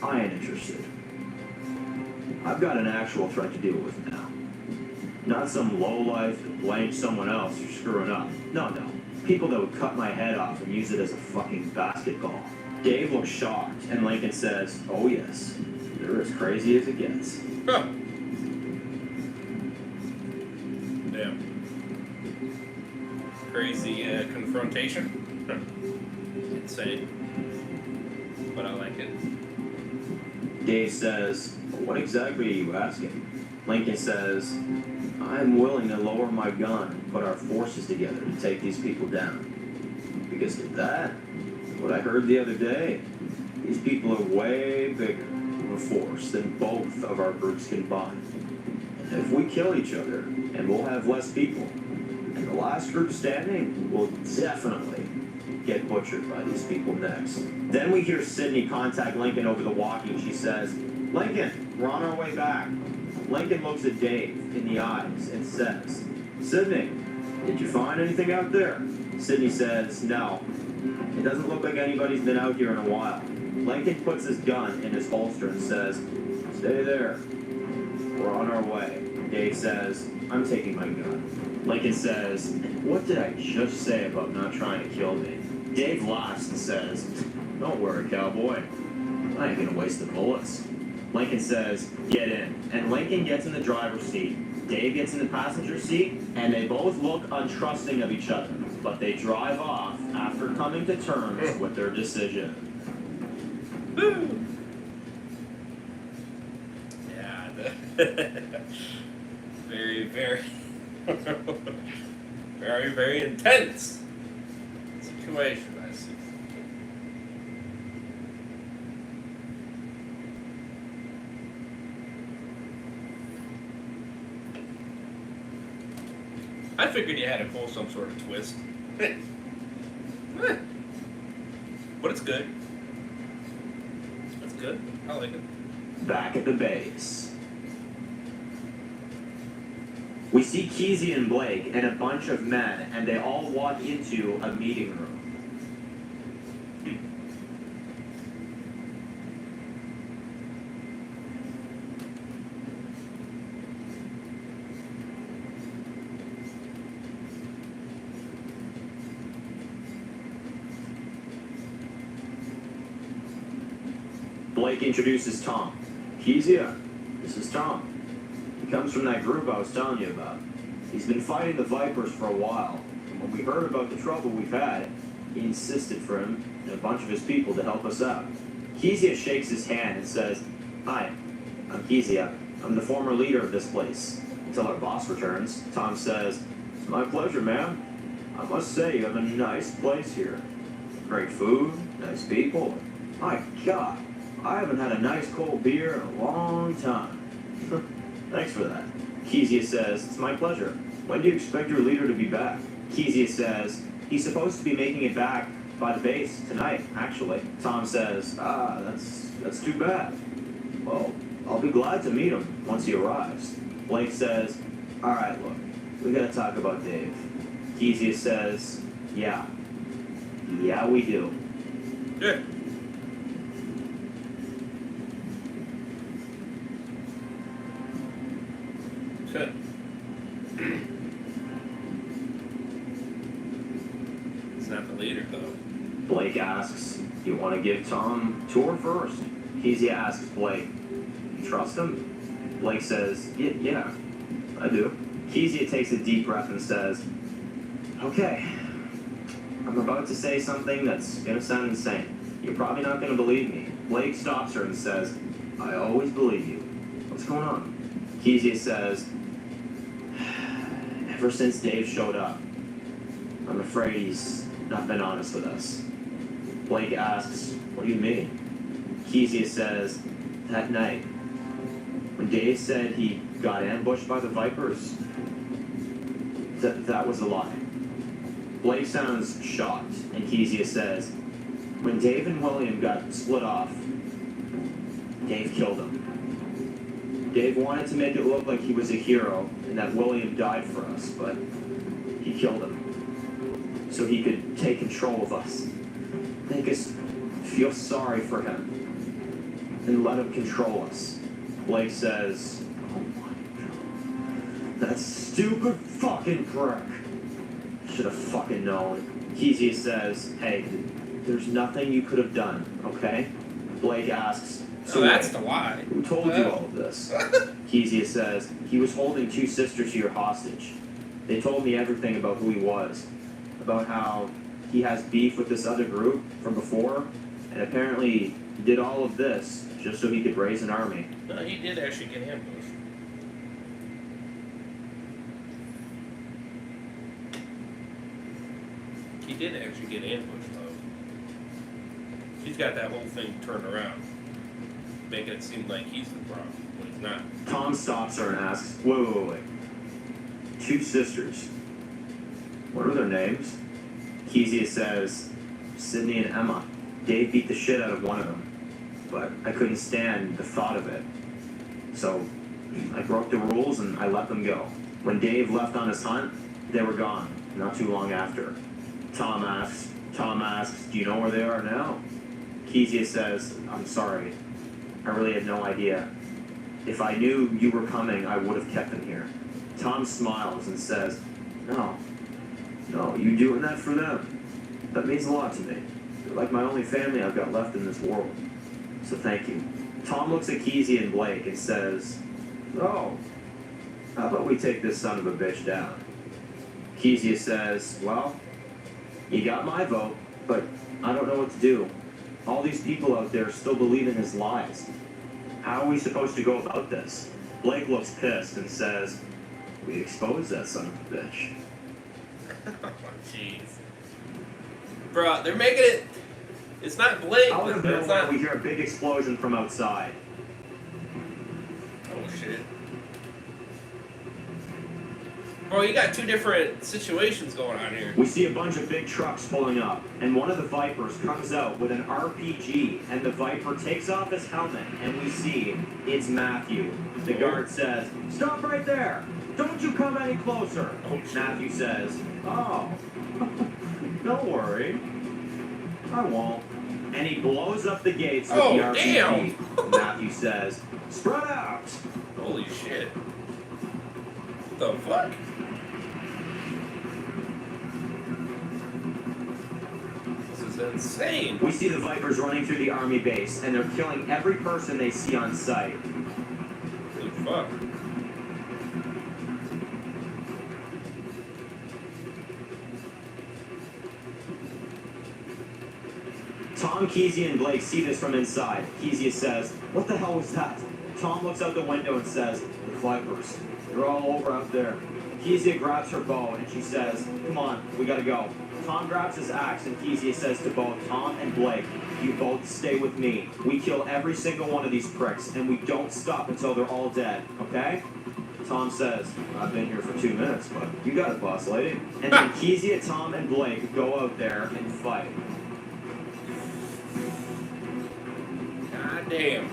[SPEAKER 2] I ain't interested. I've got an actual threat to deal with now. Not some lowlife that blames someone else for screwing up. No. People that would cut my head off and use it as a fucking basketball. Dave looks shocked, and Lincoln says, oh yes, they're as crazy as it gets.
[SPEAKER 1] Huh. Damn. Crazy confrontation. Insane. But I like it.
[SPEAKER 2] Dave says, what exactly are you asking? Lincoln says, I'm willing to lower my gun and put our forces together to take these people down. Because of that, what I heard the other day, these people are way bigger of a force than both of our groups combined. And if we kill each other, and we'll have less people, and the last group standing will definitely get butchered by these people next. Then we hear Sydney contact Lincoln over the walkie. She says, Lincoln, we're on our way back. Lincoln looks at Dave in the eyes and says, Sydney, did you find anything out there? Sydney says, no. It doesn't look like anybody's been out here in a while. Lincoln puts his gun in his holster and says, stay there. We're on our way. Dave says, I'm taking my gun. Lincoln says, what did I just say about not trying to kill me? Dave laughs and says, don't worry, cowboy. I ain't gonna waste the bullets. Lincoln says, get in. And Lincoln gets in the driver's seat. Dave gets in the passenger seat, and they both look untrusting of each other. But they drive off after coming to terms with their decision.
[SPEAKER 1] Yeah. Very, very intense situation, I see. I figured you had to pull some sort of twist. But it's good. It's good. I like it.
[SPEAKER 2] Back at the base. We see Kesey and Blake and a bunch of men, and they all walk into a meeting room. Blake introduces Tom. Kezia, this is Tom. He comes from that group I was telling you about. He's been fighting the Vipers for a while, and when we heard about the trouble we've had, he insisted for him and a bunch of his people to help us out. Kezia shakes his hand and says, hi, I'm Kezia. I'm the former leader of this place. Until our boss returns, Tom says, it's my pleasure, ma'am. I must say you have a nice place here. Great food, nice people. My God, I haven't had a nice cold beer in a long time. Thanks for that. Kezia says, it's my pleasure. When do you expect your leader to be back? Kezia says, he's supposed to be making it back by the base tonight, actually. Tom says, that's too bad. Well, I'll be glad to meet him once he arrives. Blake says, all right, look, we gotta talk about Dave. Kezia says, yeah, we do.
[SPEAKER 1] Yeah. Good. It's not the leader, though.
[SPEAKER 2] Blake asks, you want to give Tom a tour first? Kezia asks Blake, you trust him? Blake says, yeah, I do. Kezia takes a deep breath and says, okay, I'm about to say something that's going to sound insane. You're probably not going to believe me. Blake stops her and says, I always believe you. What's going on? Kezia says, ever since Dave showed up, I'm afraid he's not been honest with us. Blake asks, what do you mean? Kezia says, that night, when Dave said he got ambushed by the Vipers, that was a lie. Blake sounds shocked, and Kezia says, when Dave and William got split off, Dave killed him. Dave wanted to make it look like he was a hero and that William died for us, but he killed him so he could take control of us, make us feel sorry for him, and let him control us. Blake says, oh my God, that stupid fucking prick. Should have fucking known. Kezia says, hey, there's nothing you could have done, okay? Blake asks,
[SPEAKER 1] So that's the lie.
[SPEAKER 2] who told you all of this? Kezia says, he was holding two sisters here hostage. They told me everything about who he was, about how he has beef with this other group from before, and apparently he did all of this just so he could raise an army.
[SPEAKER 1] No, he did actually get ambushed. He did actually get ambushed, though. She's got that whole thing turned around, making it seem like he's the problem, but he's not.
[SPEAKER 2] Tom stops her and asks, wait. Two sisters. What are their names? Kezia says, Sydney and Emma. Dave beat the shit out of one of them, but I couldn't stand the thought of it. So I broke the rules and I let them go. When Dave left on his hunt, they were gone, not too long after. Tom asks, do you know where they are now? Kezia says, I'm sorry. I really had no idea. If I knew you were coming, I would have kept them here. Tom smiles and says, no, you doing that for them. That means a lot to me. You're like my only family I've got left in this world. So thank you. Tom looks at Kezia and Blake and says, oh, how about we take this son of a bitch down? Kezia says, well, you got my vote, but I don't know what to do. All these people out there still believe in his lies. How are we supposed to go about this? Blake looks pissed and says, we expose that son of a bitch.
[SPEAKER 1] Oh, jeez. Bro, they're making it. It's not Blake.
[SPEAKER 2] Out of
[SPEAKER 1] It's
[SPEAKER 2] nowhere,
[SPEAKER 1] not.
[SPEAKER 2] we hear a big explosion from outside.
[SPEAKER 1] Oh, shit. Bro, you got two different situations going on here.
[SPEAKER 2] We see a bunch of big trucks pulling up, and one of the Vipers comes out with an RPG, and the Viper takes off his helmet, and we see it's Matthew. The guard says, stop right there! Don't you come any closer! Matthew says, oh, don't worry. I won't. And he blows up the gates with the RPG.
[SPEAKER 1] Damn.
[SPEAKER 2] Matthew says, spread out!
[SPEAKER 1] Holy shit. What the fuck? This is insane.
[SPEAKER 2] We see the Vipers running through the army base, and they're killing every person they see on sight.
[SPEAKER 1] Holy fuck.
[SPEAKER 2] Tom, Kezia, and Blake see this from inside. Kezia says, what the hell was that? Tom looks out the window and says, the Vipers. They're all over out there. Kezia grabs her bow and she says, come on, we gotta go. Tom grabs his axe and Kezia says to both Tom and Blake, "You both stay with me. We kill every single one of these pricks, and we don't stop until they're all dead, okay?" Tom says, "I've been here for 2 minutes, but you got it, boss lady." And then Kezia, Tom, and Blake go out there and fight.
[SPEAKER 1] God damn.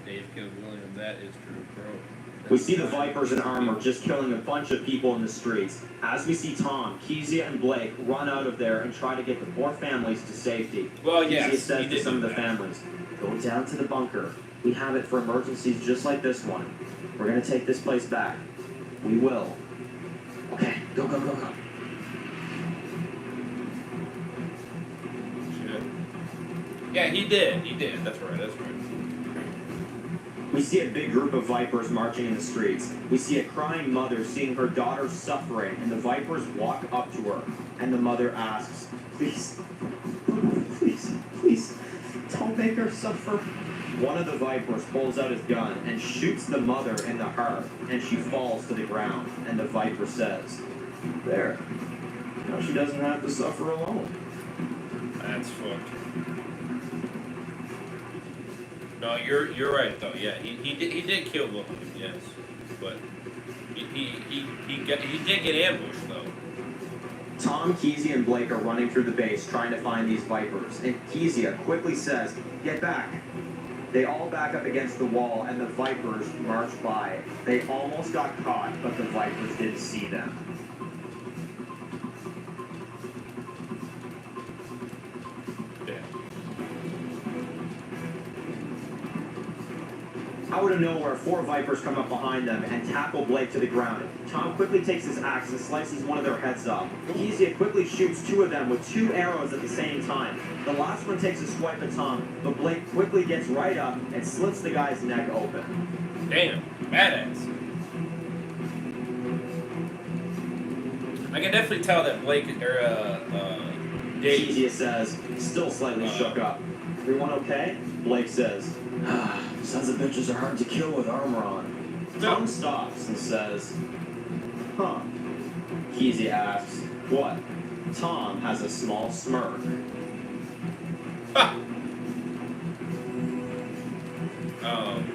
[SPEAKER 1] Dave kills William, that is true, bro.
[SPEAKER 2] We see the Vipers in armor just killing a bunch of people in the streets. As we see Tom, Kezia, and Blake run out of there and try to get the poor families to safety.
[SPEAKER 1] Well,
[SPEAKER 2] Kezia
[SPEAKER 1] yes,
[SPEAKER 2] says
[SPEAKER 1] he
[SPEAKER 2] to
[SPEAKER 1] did
[SPEAKER 2] some of
[SPEAKER 1] do
[SPEAKER 2] the
[SPEAKER 1] that.
[SPEAKER 2] families, "Go down to the bunker. We have it for emergencies just like this one. We're going to take this place back. We will." Okay, go, go, go, go.
[SPEAKER 1] Shit. Yeah, he did. He did. That's right. That's right.
[SPEAKER 2] We see a big group of Vipers marching in the streets. We see a crying mother seeing her daughter suffering, and the Vipers walk up to her. And the mother asks, "Please, please, please, don't make her suffer." One of the Vipers pulls out his gun and shoots the mother in the heart, and she falls to the ground. And the Viper says, "There. Now she doesn't have to suffer alone."
[SPEAKER 1] That's fucked. No, you're right though. Yeah, he did kill William, yes, but he did get ambushed though.
[SPEAKER 2] Tom, Kezia, and Blake are running through the base trying to find these Vipers, and Kezia quickly says, "Get back." They all back up against the wall, and the Vipers march by. They almost got caught, but the Vipers didn't see them.
[SPEAKER 1] Yeah.
[SPEAKER 2] Out of nowhere, 4 Vipers come up behind them and tackle Blake to the ground. Tom quickly takes his axe and slices one of their heads off. Kezia quickly shoots 2 of them with 2 arrows at the same time. The last one takes a swipe at Tom, but Blake quickly gets right up and slits the guy's neck open.
[SPEAKER 1] Damn, badass. I can definitely tell that Blake Dave.
[SPEAKER 2] Kezia says, still slightly shook up. "Everyone okay?" Blake says, "Sons of bitches are hard to kill with armor on." Tom stops and says, "Huh." Kezia asks, "What?" Tom has a small smirk.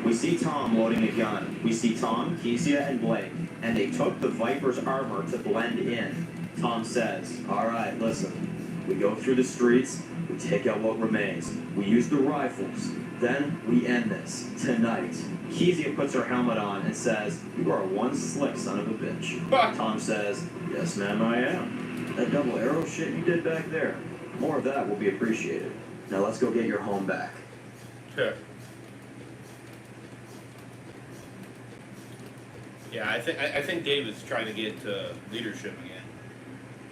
[SPEAKER 2] We see Tom loading a gun. We see Tom, Kezia, and Blake, and they took the Viper's armor to blend in. Tom says, "All right, listen. We go through the streets, we take out what remains. We use the rifles. Then we end this. Tonight." Kezia puts her helmet on and says, "You are one slick son of a bitch." Tom says, "Yes, ma'am, I am. That double arrow shit you did back there, more of that will be appreciated. Now let's go get your home back."
[SPEAKER 1] Sure. Yeah, I think David's trying to get leadership again.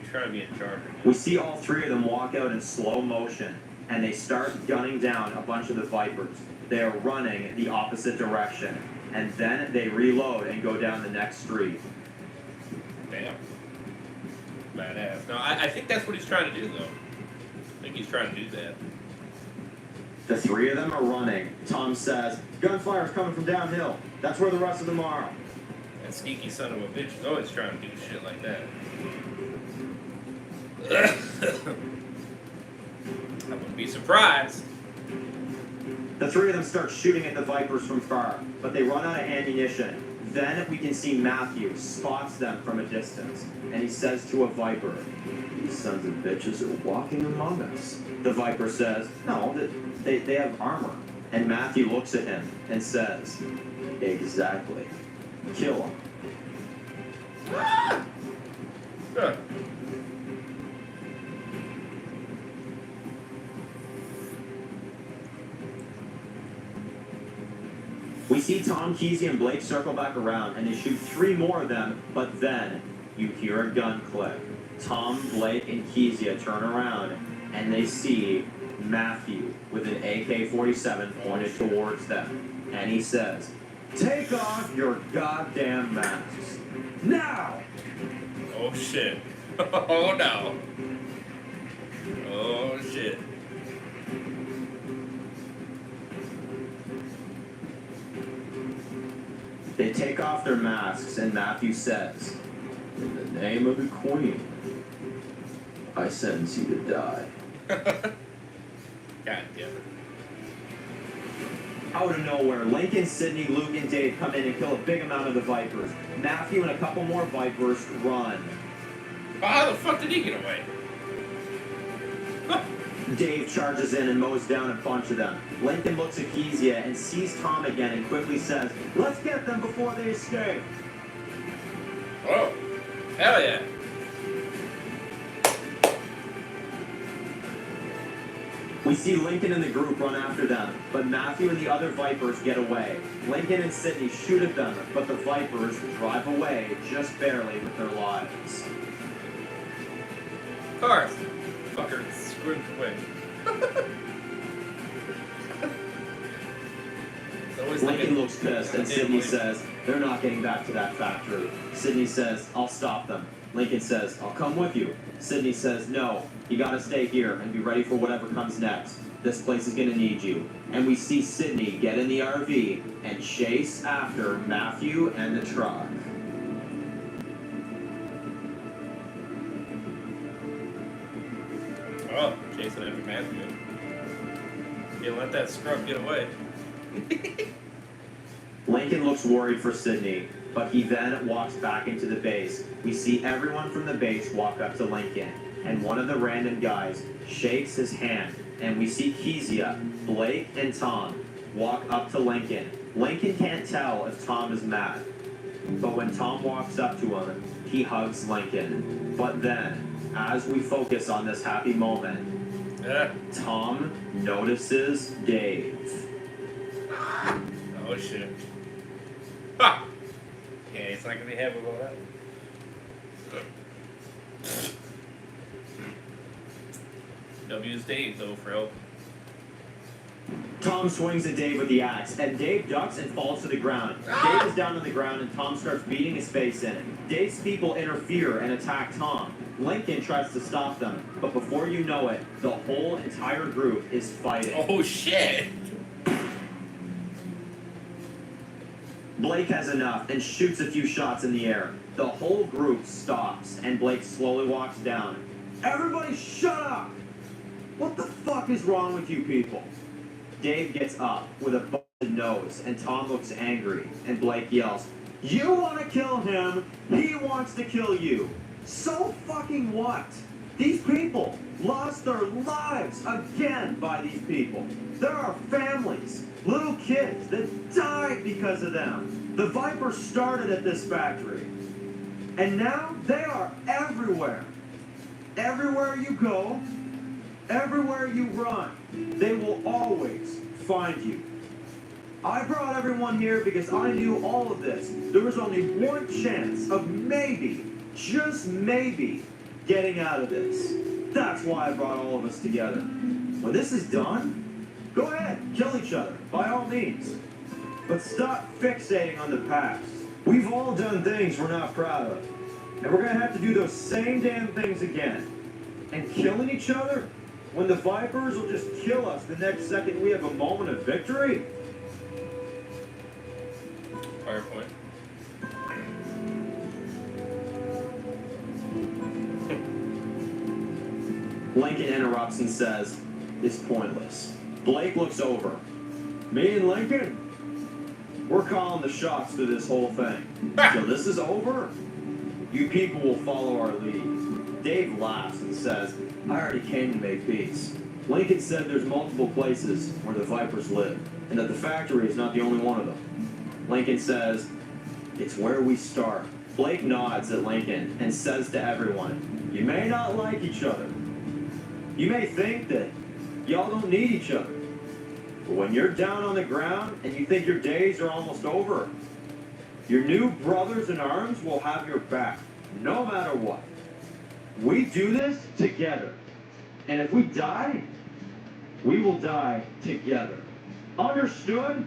[SPEAKER 1] He's trying to be in charge again.
[SPEAKER 2] We see all 3 of them walk out in slow motion, and they start gunning down a bunch of the Vipers. They are running the opposite direction, and then they reload and go down the next street.
[SPEAKER 1] Damn. Badass. No, I think that's what he's trying to do though. I think he's trying to do that.
[SPEAKER 2] The 3 of them are running. Tom says, "Gunfire's coming from downhill. That's where the rest of them are."
[SPEAKER 1] That sneaky son of a bitch is always trying to do shit like that. I wouldn't be surprised.
[SPEAKER 2] The 3 of them start shooting at the Vipers from far, but they run out of ammunition. Then we can see Matthew spots them from a distance, and he says to a Viper, "These sons of bitches are walking among us." The Viper says, "No, they have armor." And Matthew looks at him and says, "Exactly. Kill them."
[SPEAKER 1] Huh.
[SPEAKER 2] We see Tom, Kezia, and Blake circle back around, and they shoot 3 more of them, but then you hear a gun click. Tom, Blake, and Kezia turn around, and they see Matthew with an AK-47 pointed towards them. And he says, "Take off your goddamn masks. Now!"
[SPEAKER 1] Oh shit. Oh no. Oh shit.
[SPEAKER 2] They take off their masks, and Matthew says, name of the Queen, I sentence you to die.
[SPEAKER 1] God damn it.
[SPEAKER 2] Out of nowhere, Lincoln, Sydney, Luke, and Dave come in and kill a big amount of the Vipers. Matthew and a couple more Vipers run.
[SPEAKER 1] Oh, how the fuck did he get away?
[SPEAKER 2] Dave charges in and mows down a bunch of them. Lincoln looks at Kezia and sees Tom again and quickly says, "Let's get them before they escape."
[SPEAKER 1] Oh, hell yeah.
[SPEAKER 2] We see Lincoln and the group run after them, but Matthew and the other Vipers get away. Lincoln and Sydney shoot at them, but the Vipers drive away just barely with their lives.
[SPEAKER 1] Of course. Fucker screwed away.
[SPEAKER 2] Lincoln looks pissed, and Sydney says, "They're not getting back to that factory." Sydney says, "I'll stop them." Lincoln says, "I'll come with you." Sydney says, "No, you gotta stay here and be ready for whatever comes next. This place is gonna need you." And we see Sydney get in the RV and chase after Matthew and the truck.
[SPEAKER 1] Oh, chasing after Matthew. You let that scrub get away.
[SPEAKER 2] Lincoln looks worried for Sydney, but he then walks back into the base. We see everyone from the base walk up to Lincoln, and one of the random guys shakes his hand, and we see Kezia, Blake, and Tom walk up to Lincoln. Lincoln can't tell if Tom is mad, but when Tom walks up to him, he hugs Lincoln. But then, as we focus on this happy moment, Tom notices Dave.
[SPEAKER 1] Oh shit. Ha! Yeah, it's not gonna be happy about that. W's Dave though, Fro.
[SPEAKER 2] Tom swings at Dave with the axe, and Dave ducks and falls to the ground. Dave is down on the ground, and Tom starts beating his face in. Dave's people interfere and attack Tom. Lincoln tries to stop them, but before you know it, the whole entire group is fighting.
[SPEAKER 1] Oh shit!
[SPEAKER 2] Blake has enough and shoots a few shots in the air. The whole group stops, and Blake slowly walks down. "Everybody shut up! What the fuck is wrong with you people?" Dave gets up with a busted nose, and Tom looks angry, and Blake yells, "You want to kill him, he wants to kill you. So fucking what? These people lost their lives again by these people. There are families, little kids that died because of them. The Vipers started at this factory, and now they are everywhere. Everywhere you go, everywhere you run, they will always find you. I brought everyone here because I knew all of this. There was only one chance of maybe, just maybe, getting out of this. That's why I brought all of us together. When this is done, go ahead, kill each other, by all means. But stop fixating on the past. We've all done things we're not proud of. And we're gonna have to do those same damn things again. And killing each other? When the Vipers will just kill us the next second we have a moment of victory?
[SPEAKER 1] PowerPoint.
[SPEAKER 2] Lincoln interrupts and says, "It's pointless." Blake looks over. "Me and Lincoln? We're calling the shots to this whole thing. Till this is over, you people will follow our lead." Dave laughs and says, "I already came to make peace." Lincoln said there's multiple places where the Vipers live, and that the factory is not the only one of them. Lincoln says, "It's where we start." Blake nods at Lincoln and says to everyone, "You may not like each other. You may think that y'all don't need each other. But when you're down on the ground and you think your days are almost over, your new brothers in arms will have your back, no matter what. We do this together. And if we die, we will die together. Understood?"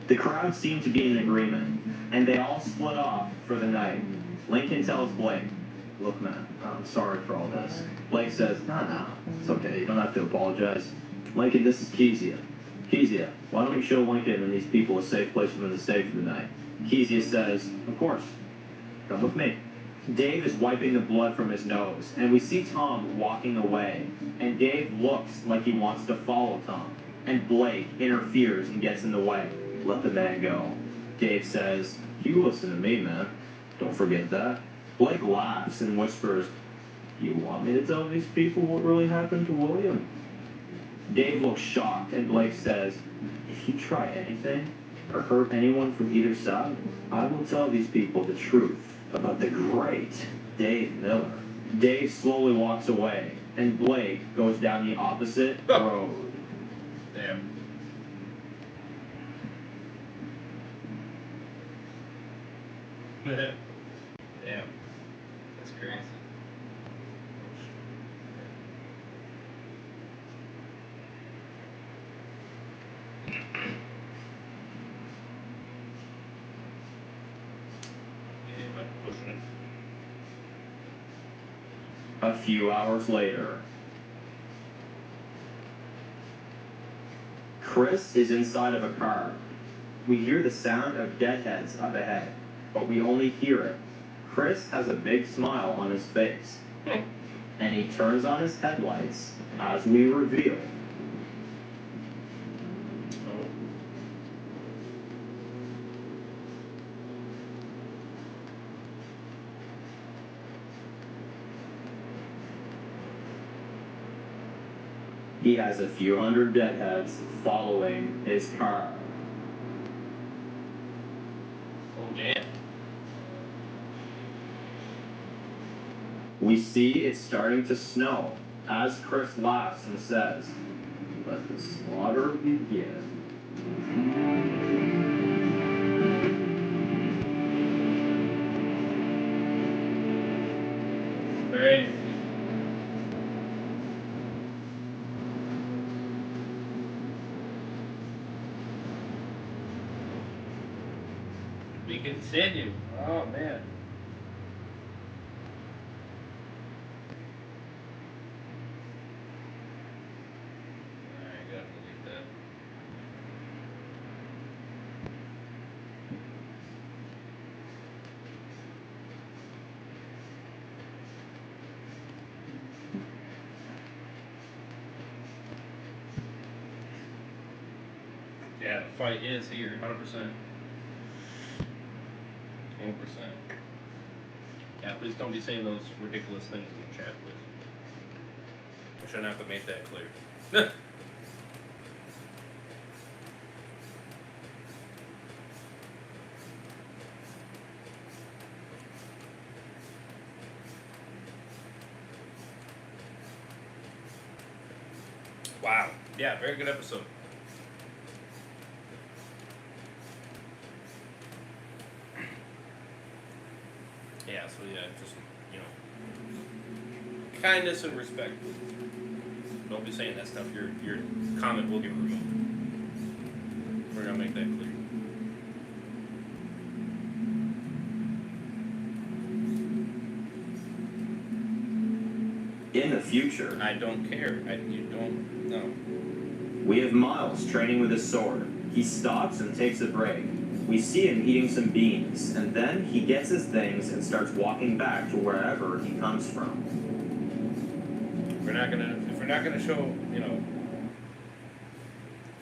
[SPEAKER 2] The crowd seemed to be in agreement, and they all split off for the night. Lincoln tells Blake, "Look, man, I'm sorry for all this." Blake says, Nah, it's okay. You don't have to apologize. Lincoln, this is Kezia. Kezia, why don't you show Lincoln and these people a safe place for them to stay for the night? Kezia says, "Of course. Come with me." Dave is wiping the blood from his nose, and we see Tom walking away. And Dave looks like he wants to follow Tom. And Blake interferes and gets in the way. "Let the man go." Dave says, "You listen to me, man. Don't forget that." Blake laughs and whispers, "You want me to tell these people what really happened to William?" Dave looks shocked, and Blake says, "If you try anything or hurt anyone from either side, I will tell these people the truth about the great Dave Miller." Dave slowly walks away, and Blake goes down the opposite road.
[SPEAKER 1] Damn. Damn. That's crazy. Yeah, I'm pushing it.
[SPEAKER 2] A few hours later, Chris is inside of a car. We hear the sound of deadheads up ahead, but we only hear it. Chris has a big smile on his face, and he turns on his headlights as we reveal
[SPEAKER 1] Oh.
[SPEAKER 2] he has a few hundred deadheads following his car.
[SPEAKER 1] Oh, damn.
[SPEAKER 2] We see it's starting to snow as Chris laughs and says, "Let the slaughter begin."
[SPEAKER 1] Alright. We continue. Oh, man. I gotta delete that. Yeah, the fight is here. 100%. 100%. Yeah, please don't be saying those ridiculous things in the chat, please. I shouldn't have to make that clear. Wow. Yeah, very good episode. Yeah, so yeah, just, you know, kindness and respect. Don't be saying that stuff. Your comment will get removed. We're gonna make that clear.
[SPEAKER 2] In the future,
[SPEAKER 1] I don't care. You don't know.
[SPEAKER 2] we have Miles training with his sword. He stops and takes a break. We see him eating some beans, and then he gets his things and starts walking back to wherever he comes from.
[SPEAKER 1] If we're not gonna show, you know,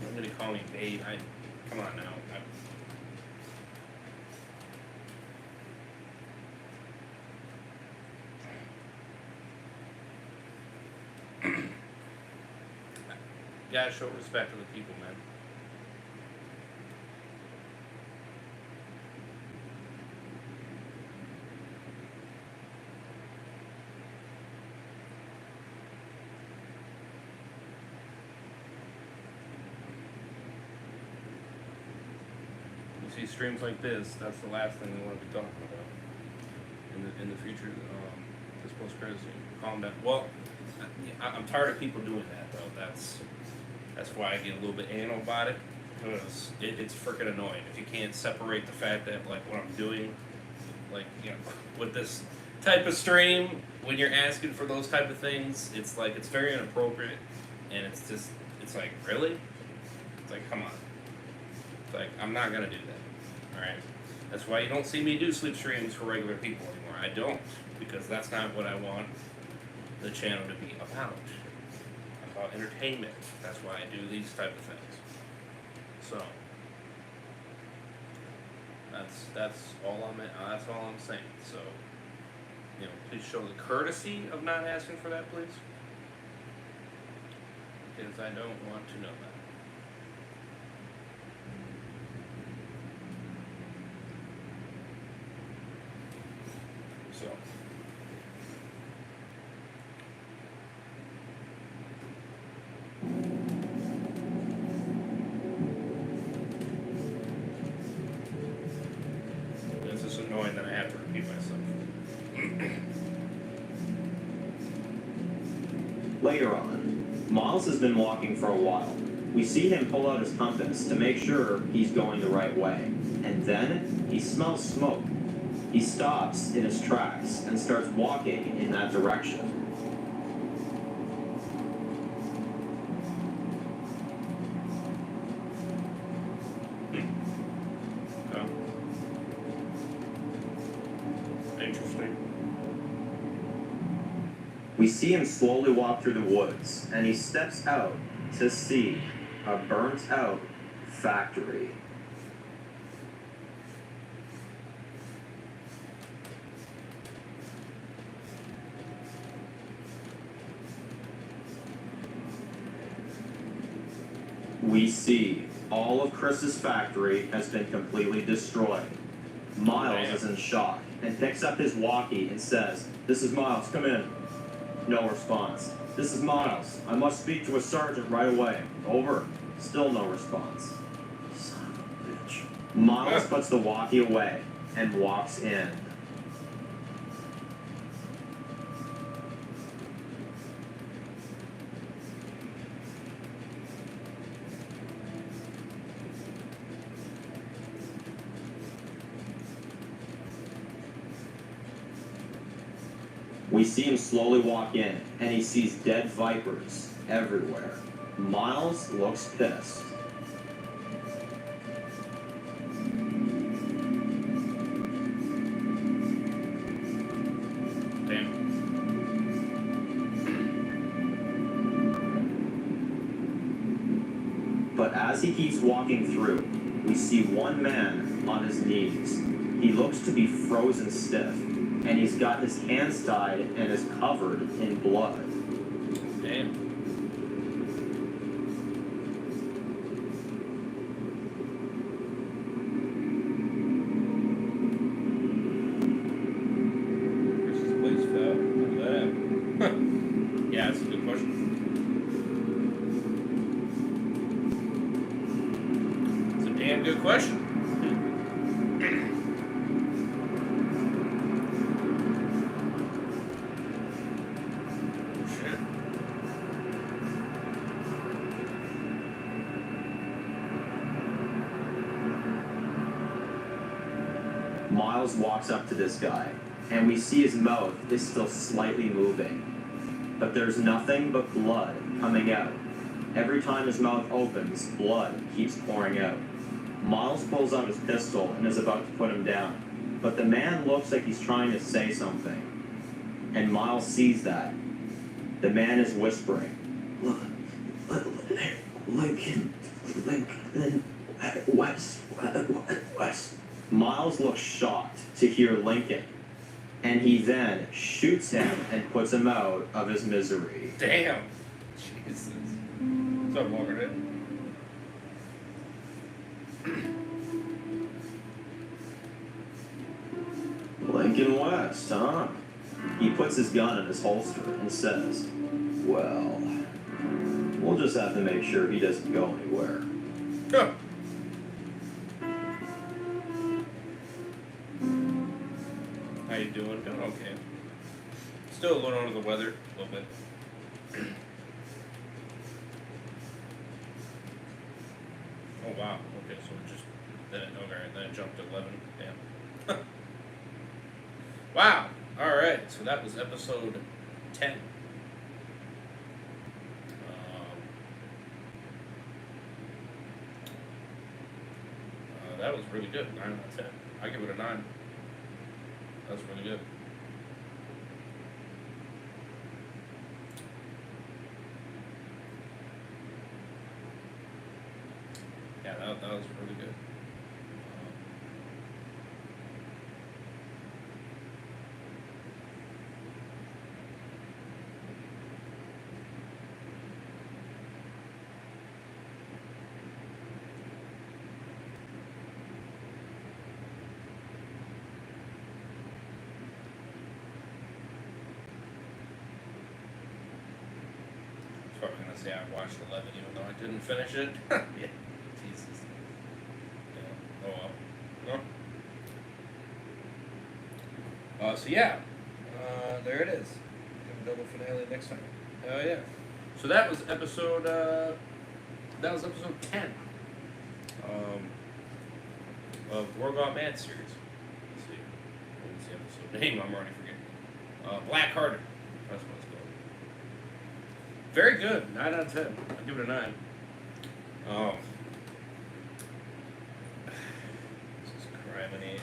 [SPEAKER 1] somebody call me babe. Come on now. You gotta show respect to the people, man. You see streams like this, that's the last thing we want to be talking about in the future. This post credit scene. Calm down. Well, I'm tired of people doing that though. That's why I get a little bit anal about it, because it's freaking annoying if you can't separate the fact that like what I'm doing, like, with this type of stream, when you're asking for those type of things, it's like, it's very inappropriate, and it's just, it's like, really? It's like, come on. It's like, I'm not gonna do that, alright? That's why you don't see me do sleep streams for regular people anymore. I don't, because that's not what I want the channel to be about. About entertainment. That's why I do these type of things. So that's all I'm saying. So, please show the courtesy of not asking for that, please. Because I don't want to know that. So it's just annoying that I have to repeat myself.
[SPEAKER 2] Later on, Miles has been walking for a while. We see him pull out his compass to make sure he's going the right way. And then he smells smoke. He stops in his tracks and starts walking in that direction.
[SPEAKER 1] Oh. Interesting.
[SPEAKER 2] We see him slowly walk through the woods, and he steps out to see a burnt-out factory. We see all of Chris's factory has been completely destroyed. Miles is in shock and picks up his walkie and says, "This is Miles, come in." No response. "This is Miles. I must speak to a sergeant right away." Over. Still no response. Son of a bitch. Miles puts the walkie away and walks in. We see him slowly walk in, and he sees dead vipers everywhere. Miles looks pissed.
[SPEAKER 1] Damn.
[SPEAKER 2] But as he keeps walking through, we see one man on his knees. He looks to be frozen stiff, and he's got his hands tied and is covered in blood.
[SPEAKER 1] Damn. Where's this place fell? How did that happen? Yeah, that's a good question. It's a damn good question. Shit.
[SPEAKER 2] Miles walks up to this guy, and we see his mouth is still slightly moving. But there's nothing but blood coming out. Every time his mouth opens, blood keeps pouring out. Miles pulls out his pistol and is about to put him down. But the man looks like he's trying to say something. And Miles sees that. The man is whispering. Lincoln, West. Miles looks shocked to hear Lincoln, and he then shoots him and puts him out of his misery.
[SPEAKER 1] Damn. Jesus. What's up, Walker?
[SPEAKER 2] Lincoln West, huh? He puts his gun in his holster and says, "Well, we'll just have to make sure he doesn't go anywhere."
[SPEAKER 1] Huh. How you doing? Doing okay. Still a little under the weather, a little bit. Oh wow. Okay, so it just then it jumped to 11. Damn. Wow. All right. So that was episode 10. That was really good. 9 out of 10. I give it a 9. That was really good. Yeah, that was really good. I was probably gonna say I watched 11 even though I didn't finish it. Yeah, Jesus. Yeah. Oh well. No. So yeah, there it is. Have a double finale next time. Oh yeah. So that was episode. That was episode 10. Of War Gone Mad series. Let's see. What was the episode name? I'm already forgetting. Black Hearted. That's what it's called. Very good. 9 out of 10. I'll give it a 9. Oh. This is criminy.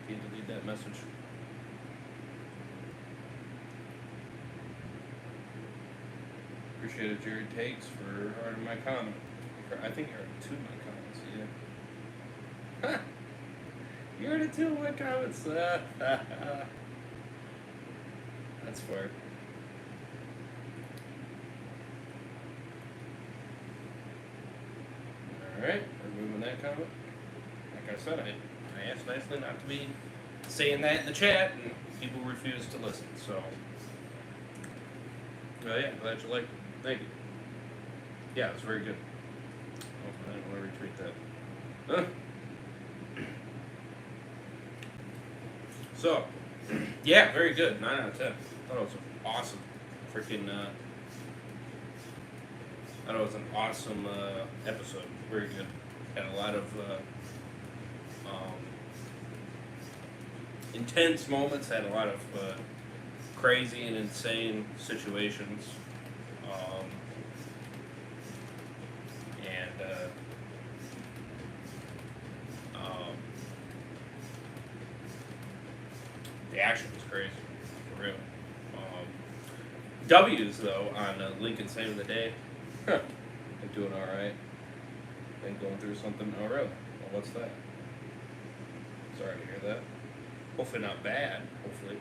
[SPEAKER 1] Can you delete that message? Appreciated Jerry Takes for hearting my comment. I think you heard 2 of my comments, yeah. Huh. You heard 2 of my comments. That's fair. Alright, removing that comment. Like I said, I asked nicely not to be saying that in the chat, and people refuse to listen, so. Well, yeah, glad you liked it. Thank you. Yeah, it was very good. Oh, I didn't want to retweet that. Huh? So, yeah, very good. 9 out of 10. I thought it was awesome. Freaking, I thought it was an awesome episode. Very good. Had a lot of intense moments. Had a lot of crazy and insane situations. The action was crazy, for real. W's, though, on Lincoln Save of the Day. Huh. They're doing alright. Been going through something. Oh, really? Well, what's that? Sorry to hear that. Hopefully not bad. Hopefully.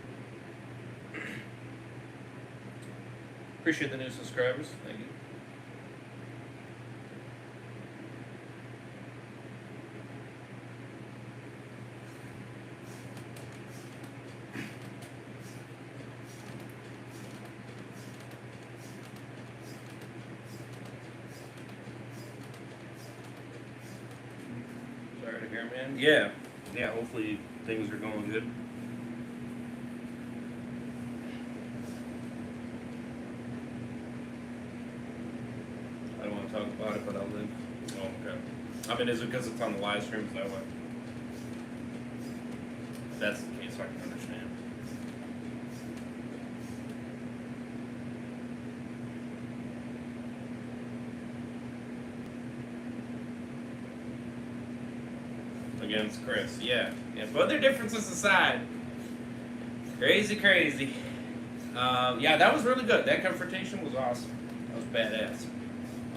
[SPEAKER 1] Appreciate the new subscribers. Thank you. Sorry to hear, man. Yeah. Yeah, hopefully things are going good. I don't want to talk about it, but I'll live. Oh, okay. I mean, is it because it's on the live stream? Is that why? If that's the case, I can understand. Against Chris, yeah. But their differences aside, crazy. Yeah, that was really good. That confrontation was awesome. That was badass.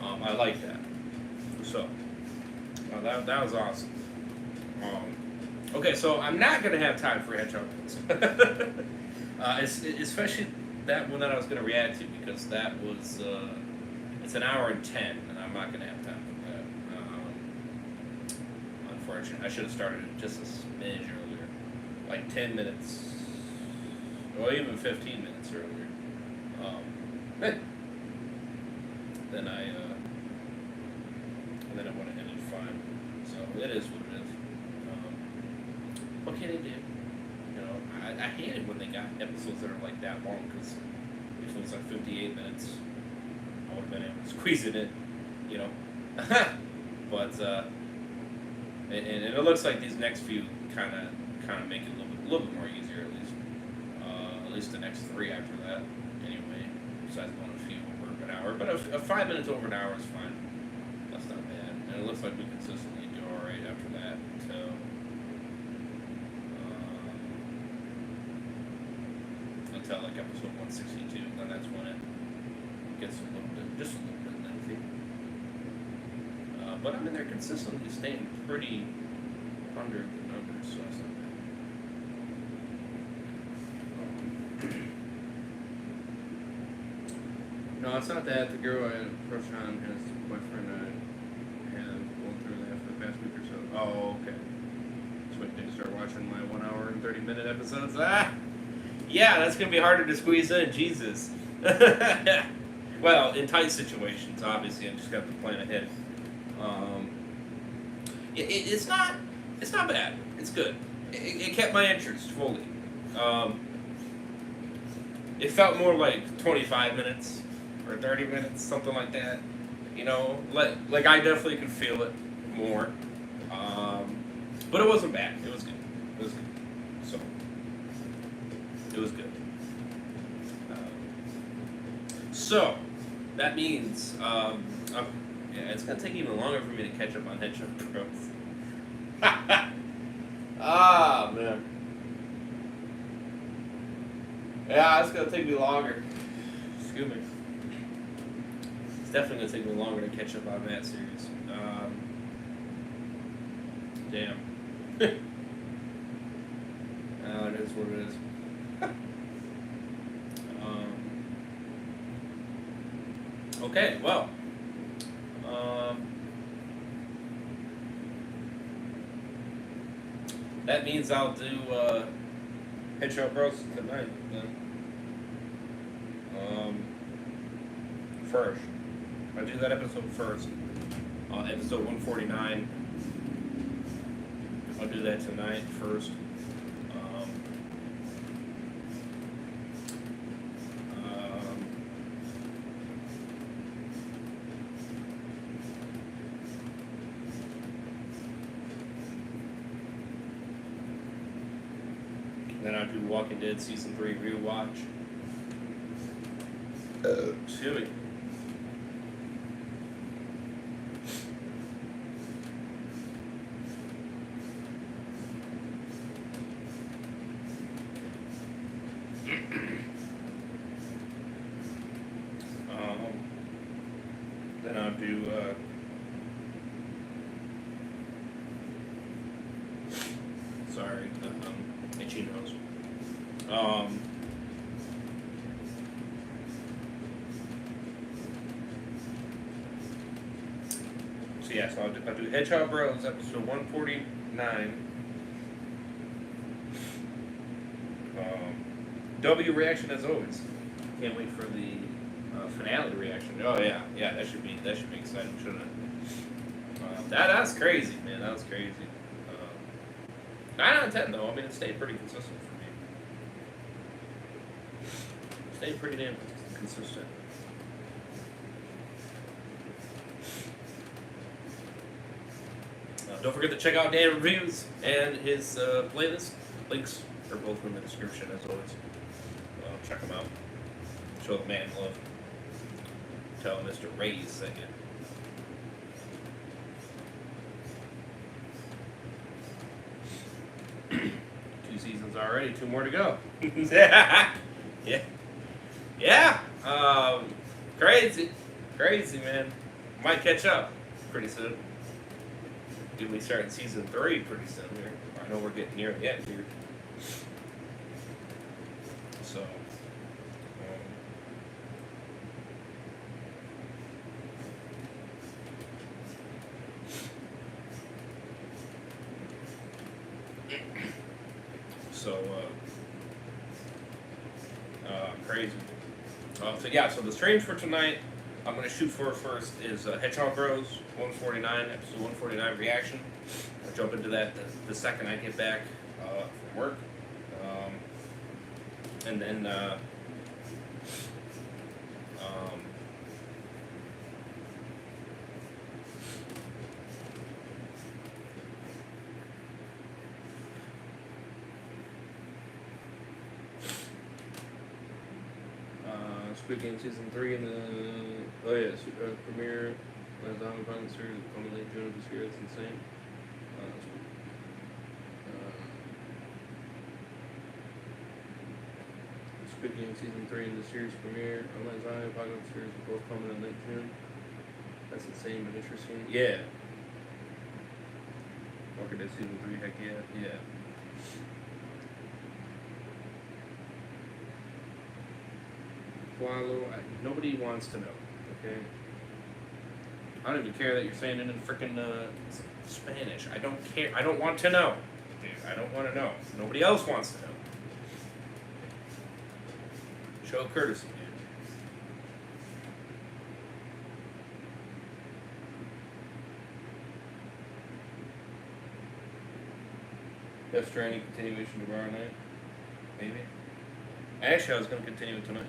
[SPEAKER 1] I like that. So, that was awesome. Okay, so I'm not gonna have time for hedgehog especially that one that I was gonna react to because that was it's an hour and 10, and I'm not gonna have time for that. Unfortunately, I should have started it just a smidge earlier, like 10 minutes, or even 15 minutes earlier. Then I would have ended fine. So it is what it is. What can they do? You know, I hate it when they got episodes that are like that long because if it was like 58 minutes, I would have been able to squeeze it in. You know, but and it looks like these next few kind of make it a little bit more easier at least. at least the next 3 after that. Anyway, besides going a few over an hour, but a 5 minutes over an hour is fine. That's not bad, and it looks like we consistently do all right after that until like episode 162. Then that's when it gets a little bit, just a little bit lengthy. But I mean, they're consistently staying pretty under the numbers, so that's not bad.
[SPEAKER 3] No, it's not that. The girl I had a crush on has a boyfriend I have going through that for the past week or so.
[SPEAKER 1] Oh, okay. So we can start watching my 1 hour and 30-minute episodes. Yeah, that's gonna be harder to squeeze in. Jesus. Well, in tight situations, obviously, I just got to plan ahead. It's not bad. It's good. It kept my interest fully. It felt more like 25 minutes or 30 minutes, something like that. You know, like I definitely could feel it more. But it wasn't bad. It was good. It was good. So it was good. So that means, yeah, it's gonna take even longer for me to catch up on Headshot Pros. Ah, man. Yeah, it's gonna take me longer. Excuse me. It's definitely gonna take me longer to catch up on that series. Damn. It is what it is. Okay, well. That means I'll do Headshot Bros tonight then. First. I'll do that episode first. Episode 149. I'll do that tonight first. Then I'll do Walking Dead Season 3 rewatch. Excuse me. Then I'll do sorry, itchy nose. So yeah, so I'll do Hedgehog Bros episode 149. W reaction as always. Can't wait for the finale reaction. Oh yeah, that should be exciting, shouldn't it? That's crazy, man. That was crazy. 9 out of 10 though. I mean, it stayed pretty consistent for me. Stayed pretty damn consistent. Don't forget to check out Dan Reviews and his playlist. Links are both in the description as always. Check them out. Show the man love. Tell Mr. Ray's sing it. Seasons already, 2 more to go. Yeah. Crazy, man. Might catch up pretty soon. We'll be starting season 3 pretty soon here. I know we're getting near the end here. So. Crazy. So the streams for tonight, I'm going to shoot for first is Hedgehog Bros 149, episode 149 reaction. I'll jump into that the second I get back from work. And then
[SPEAKER 3] Squid Game season 3 and premiere last on final series on late June of this year. It's insane. Squid Game season 3 and the series premiere on last on final series are both coming in late June. That's insane but interesting. Yeah. Walker Dead season 3, heck yeah. Yeah. Wallow, nobody wants to know, okay? I don't even care that you're saying it in freaking
[SPEAKER 1] Spanish. I don't care. I don't want to know. Dude, I don't want to know. Nobody else wants to know. Show courtesy, dude.
[SPEAKER 3] Death Stranding continuation tomorrow night.
[SPEAKER 1] Maybe. Actually, I was going to continue it tonight.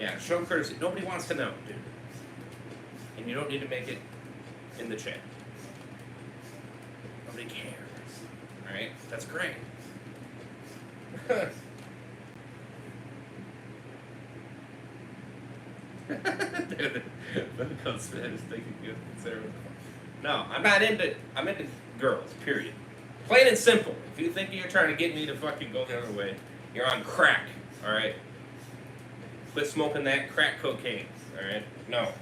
[SPEAKER 1] Yeah, show courtesy. Nobody wants to know, dude. And you don't need to make it in the chat. Nobody cares. Alright? That's great. No, I'm into girls, period. Plain and simple. If you think you're trying to get me to fucking go the other way, you're on crack, alright? Quit smoking that crack cocaine, alright? No.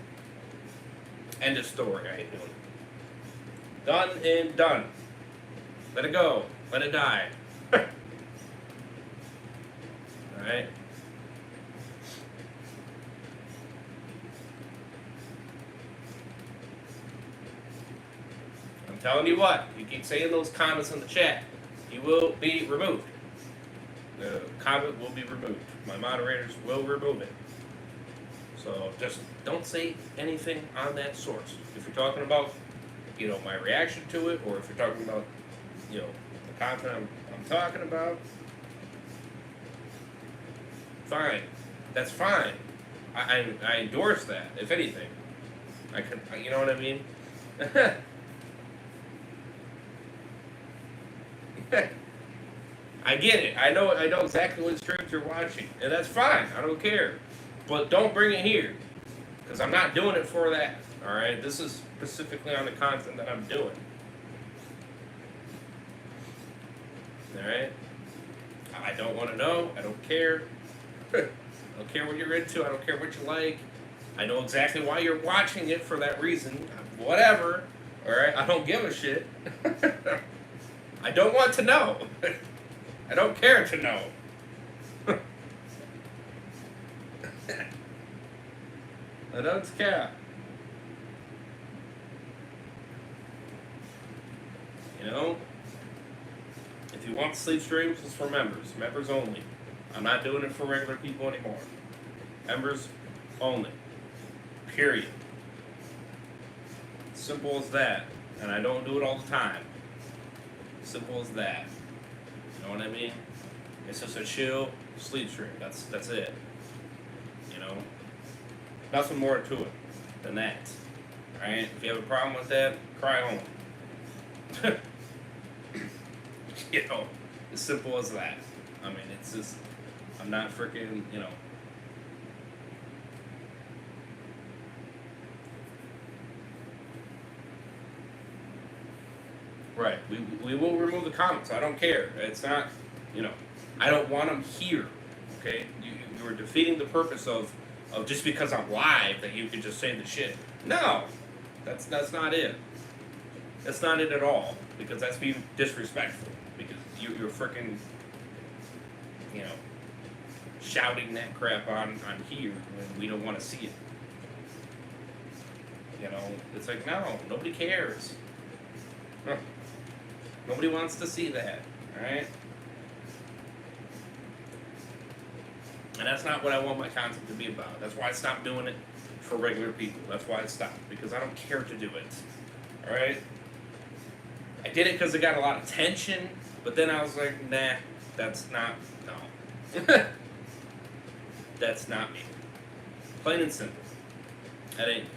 [SPEAKER 1] End of story, I ain't doing it. Done and done. Let it go. Let it die. Alright? I'm telling you what, you keep saying those comments in the chat, you will be removed. The comment will be removed. My moderators will remove it. So just don't say anything on that source. If you're talking about, my reaction to it, or if you're talking about, the content I'm talking about, fine. That's fine. I endorse that, if anything. I can, you know what I mean? I get it. I know exactly what streams you're watching, and that's fine. I don't care. But don't bring it here, because I'm not doing it for that. All right? This is specifically on the content that I'm doing. All right? I don't want to know. I don't care. I don't care what you're into. I don't care what you like. I know exactly why you're watching it for that reason. Whatever. All right? I don't give a shit. I don't want to know. I don't care to know. I don't care. If you want sleep streams, it's for members. Members only. I'm not doing it for regular people anymore. Members only. Period. Simple as that. And I don't do it all the time. Simple as that. You know what I mean? It's just a chill sleep stream. That's it. Nothing more to it than that. Alright? If you have a problem with that, cry home. As simple as that. I mean, it's just, I'm not freaking, Right. We will remove the comments. I don't care. It's not, I don't want them here. Okay? You are defeating the purpose of just because I'm live that you can just say the shit. No. That's not it. That's not it at all. Because that's being disrespectful. Because you're freaking, shouting that crap on here when we don't want to see it. It's like, no, nobody cares. Nobody wants to see that, alright? And that's not what I want my content to be about. That's why I stopped doing it for regular people. That's why I stopped, because I don't care to do it, alright? I did it because it got a lot of attention, but then I was like, nah, that's not, no. That's not me. Plain and simple. That ain't me.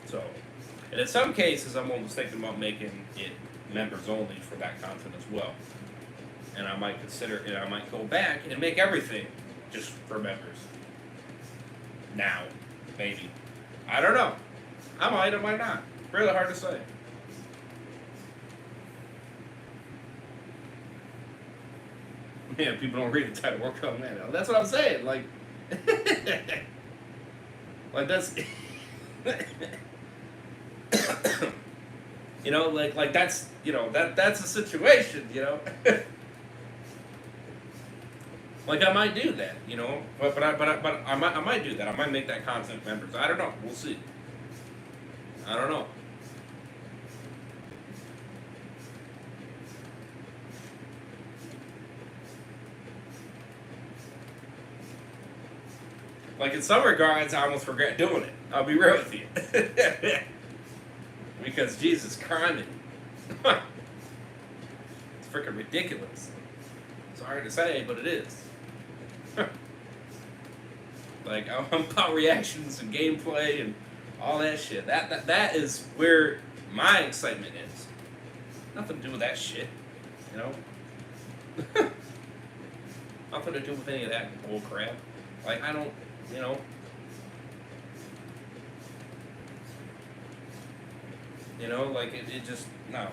[SPEAKER 1] So, and in some cases, I'm almost thinking about making it members only for that content as well. And I might consider, and I might go back and make everything just for members. Now, maybe. I don't know. I might not. Really hard to say. Yeah, people don't read the title. Work on that. That's what I'm saying. Like, like that's, you know, like that's, you know, that's a situation, you know. Like I might do that, you know, but I might do that. I might make that content members. I don't know. We'll see. I don't know. Like in some regards, I almost regret doing it. I'll be real with you, because Jesus Christ, it's freaking ridiculous. Sorry to say, but it is. Like I'm about reactions and gameplay and all that shit. That is where my excitement is. Nothing to do with that shit, you know. Nothing to do with any of that bull crap. Like I don't, you know. You know, like it just no.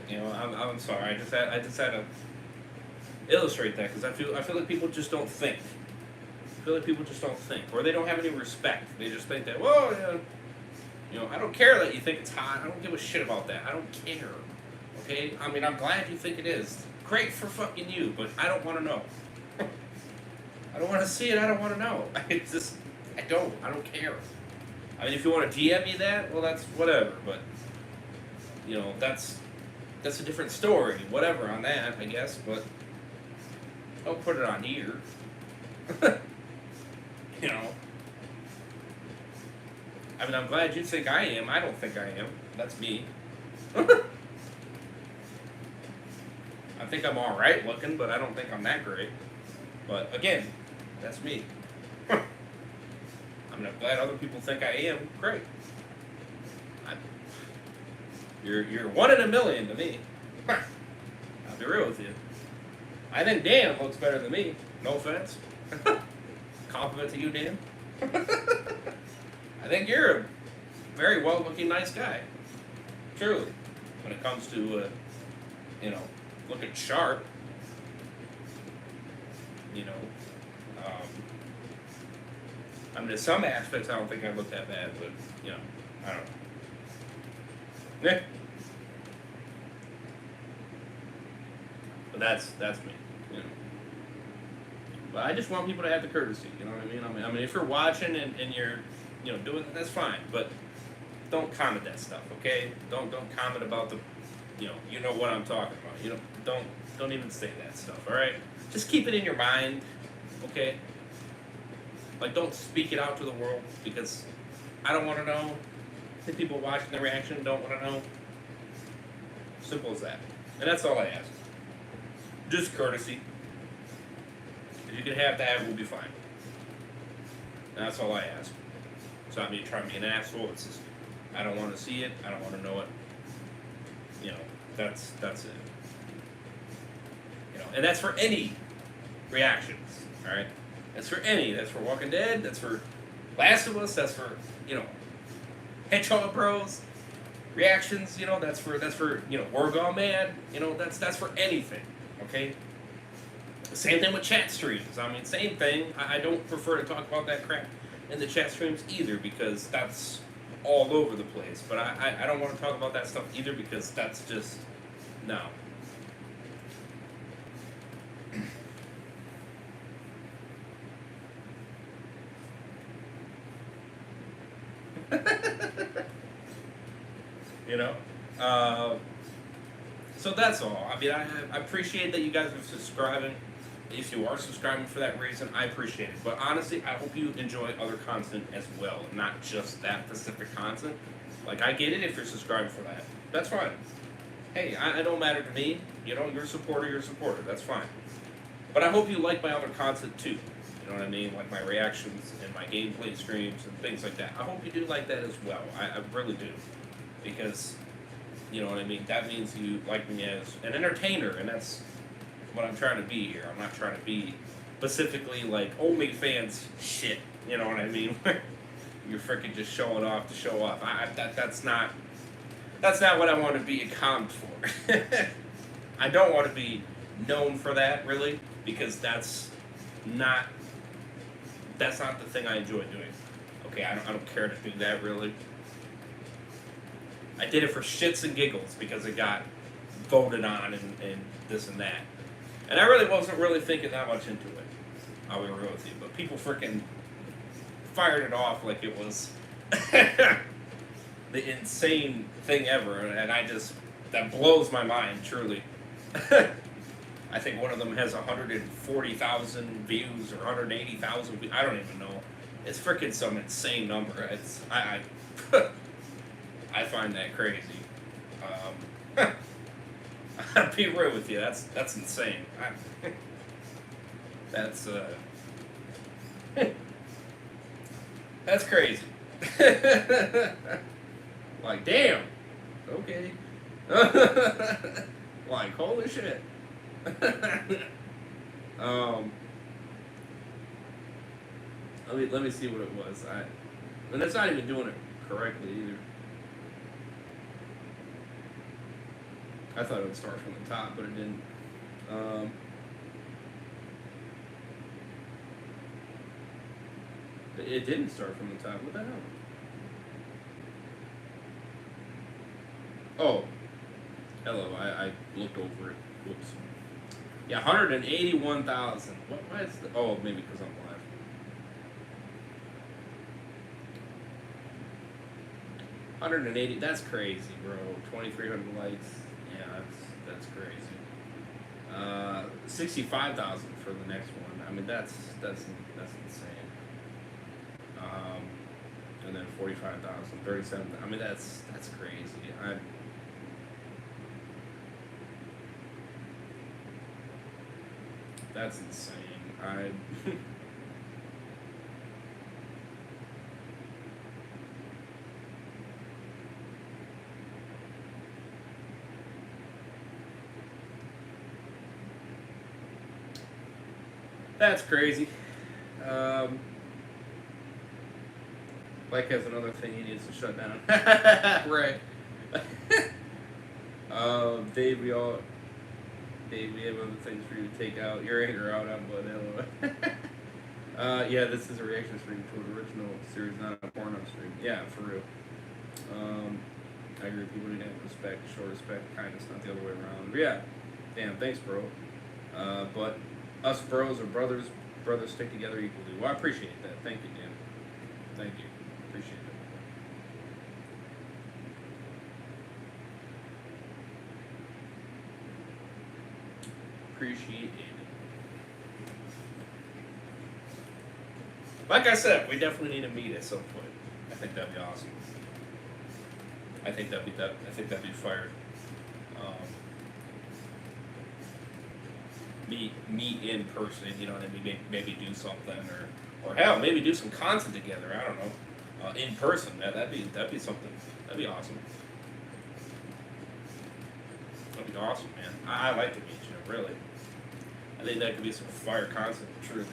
[SPEAKER 1] You know, I'm sorry. I just had to illustrate that because I feel like people just don't think. I feel like people just don't think, or they don't have any respect. They just think that, well, yeah, you know, I don't care that you think it's hot. I don't give a shit about that. I don't care. Okay? I mean, I'm glad you think it is. Great for fucking you, but I don't want to know. I don't want to see it. I don't want to know. It's just, I don't care. I mean, if you want to DM me that, well, that's whatever. But you know, that's a different story. Whatever on that, I guess. But don't put it on here. You know. I mean, I'm glad you think I am. I don't think I am. That's me. I think I'm all right looking, but I don't think I'm that great. But again, that's me. I mean, I'm glad other people think I am. Great. You're 1 in a million to me. I'll be real with you. I think Dan looks better than me. No offense. Compliment to you, Dan. I think you're a very well-looking, nice guy. Truly. When it comes to, you know, looking sharp. You know. I mean, in some aspects, I don't think I look that bad, but, you know, I don't know. Yeah. But that's me, you know. But I just want people to have the courtesy, you know what I mean? I mean, if you're watching and you're, you know, doing it, that's fine. But don't comment that stuff, okay? Don't comment about the, you know what I'm talking about. You know, don't even say that stuff, all right? Just keep it in your mind, okay? Like, don't speak it out to the world because I don't want to know. The people watching the reaction don't want to know. Simple as that. And that's all I ask. Just courtesy. If you can have that, we'll be fine. And that's all I ask. It's not me trying to be an asshole. It's just, I don't want to see it. I don't want to know it. You know, that's it. You know, and that's for any reactions. All right. That's for any. That's for Walking Dead. That's for Last of Us. That's for, you know, Hedgehog Bros reactions. You know, that's for you know, We're Gone Mad. You know, that's for anything. Okay. Same thing with chat streams. I mean, same thing. I don't prefer to talk about that crap in the chat streams either because that's all over the place. But I don't want to talk about that stuff either because that's just no. You know? So that's all. I mean, I appreciate that you guys are subscribing. If you are subscribing for that reason, I appreciate it. But honestly, I hope you enjoy other content as well, not just that specific content. Like, I get it if you're subscribing for that. That's fine. Hey, it don't matter to me. You know, you're a supporter, That's fine. But I hope you like my other content too. You know what I mean? Like my reactions and my gameplay streams and things like that. I hope you do like that as well. I really do. Because, you know what I mean? That means you like me as an entertainer, and that's what I'm trying to be here. I'm not trying to be specifically like OnlyFans shit. You know what I mean? You're freaking just showing off to show off. That's not what I want to be accountable for. I don't want to be known for that really, because that's not the thing I enjoy doing. Okay, I don't care to do that really. I did it for shits and giggles because it got voted on and this and that. And I really wasn't really thinking that much into it. I'll be real with you. But people freaking fired it off like it was the insane thing ever. And that blows my mind, truly. I think one of them has 140,000 views or 180,000 views. I don't even know. It's freaking some insane number. I find that crazy. I'll be real with you. That's insane. That's crazy. Like, damn. Okay. Like, holy shit. Let me see what it was. And it's not even doing it correctly either. I thought it would start from the top, but it didn't. It didn't start from the top. What the hell? Oh. Hello, I looked over it. Whoops. Yeah, 181,000. Why is the... Oh, maybe because I'm live. $180. That's crazy, bro. 2,300 likes. Yeah, that's crazy. 65,000 for the next one. I mean, that's insane. And then 45,000, 37. I mean, that's crazy. That's insane. That's crazy. Mike has another thing he needs to shut down. Right. Dave, we have other things for you to take out your anger out on, but yeah, this is a reaction stream to an original series, not a porno stream. Yeah, for real. I agree with people need to have respect, show respect, kindness, not the other way around. But yeah, damn, thanks, bro. But us bros or brothers stick together equally. Well, I appreciate that. Thank you, Dan. Thank you. Appreciate it. Appreciate it. Like I said, we definitely need to meet at some point. I think that'd be awesome. I think that'd be fired. Meet in person, you know what I mean? Maybe do something, or hell, maybe do some content together. I don't know. In person, that'd be something. That'd be awesome. That'd be awesome, man. I like to meet you, really. I think that could be some fire content, truly.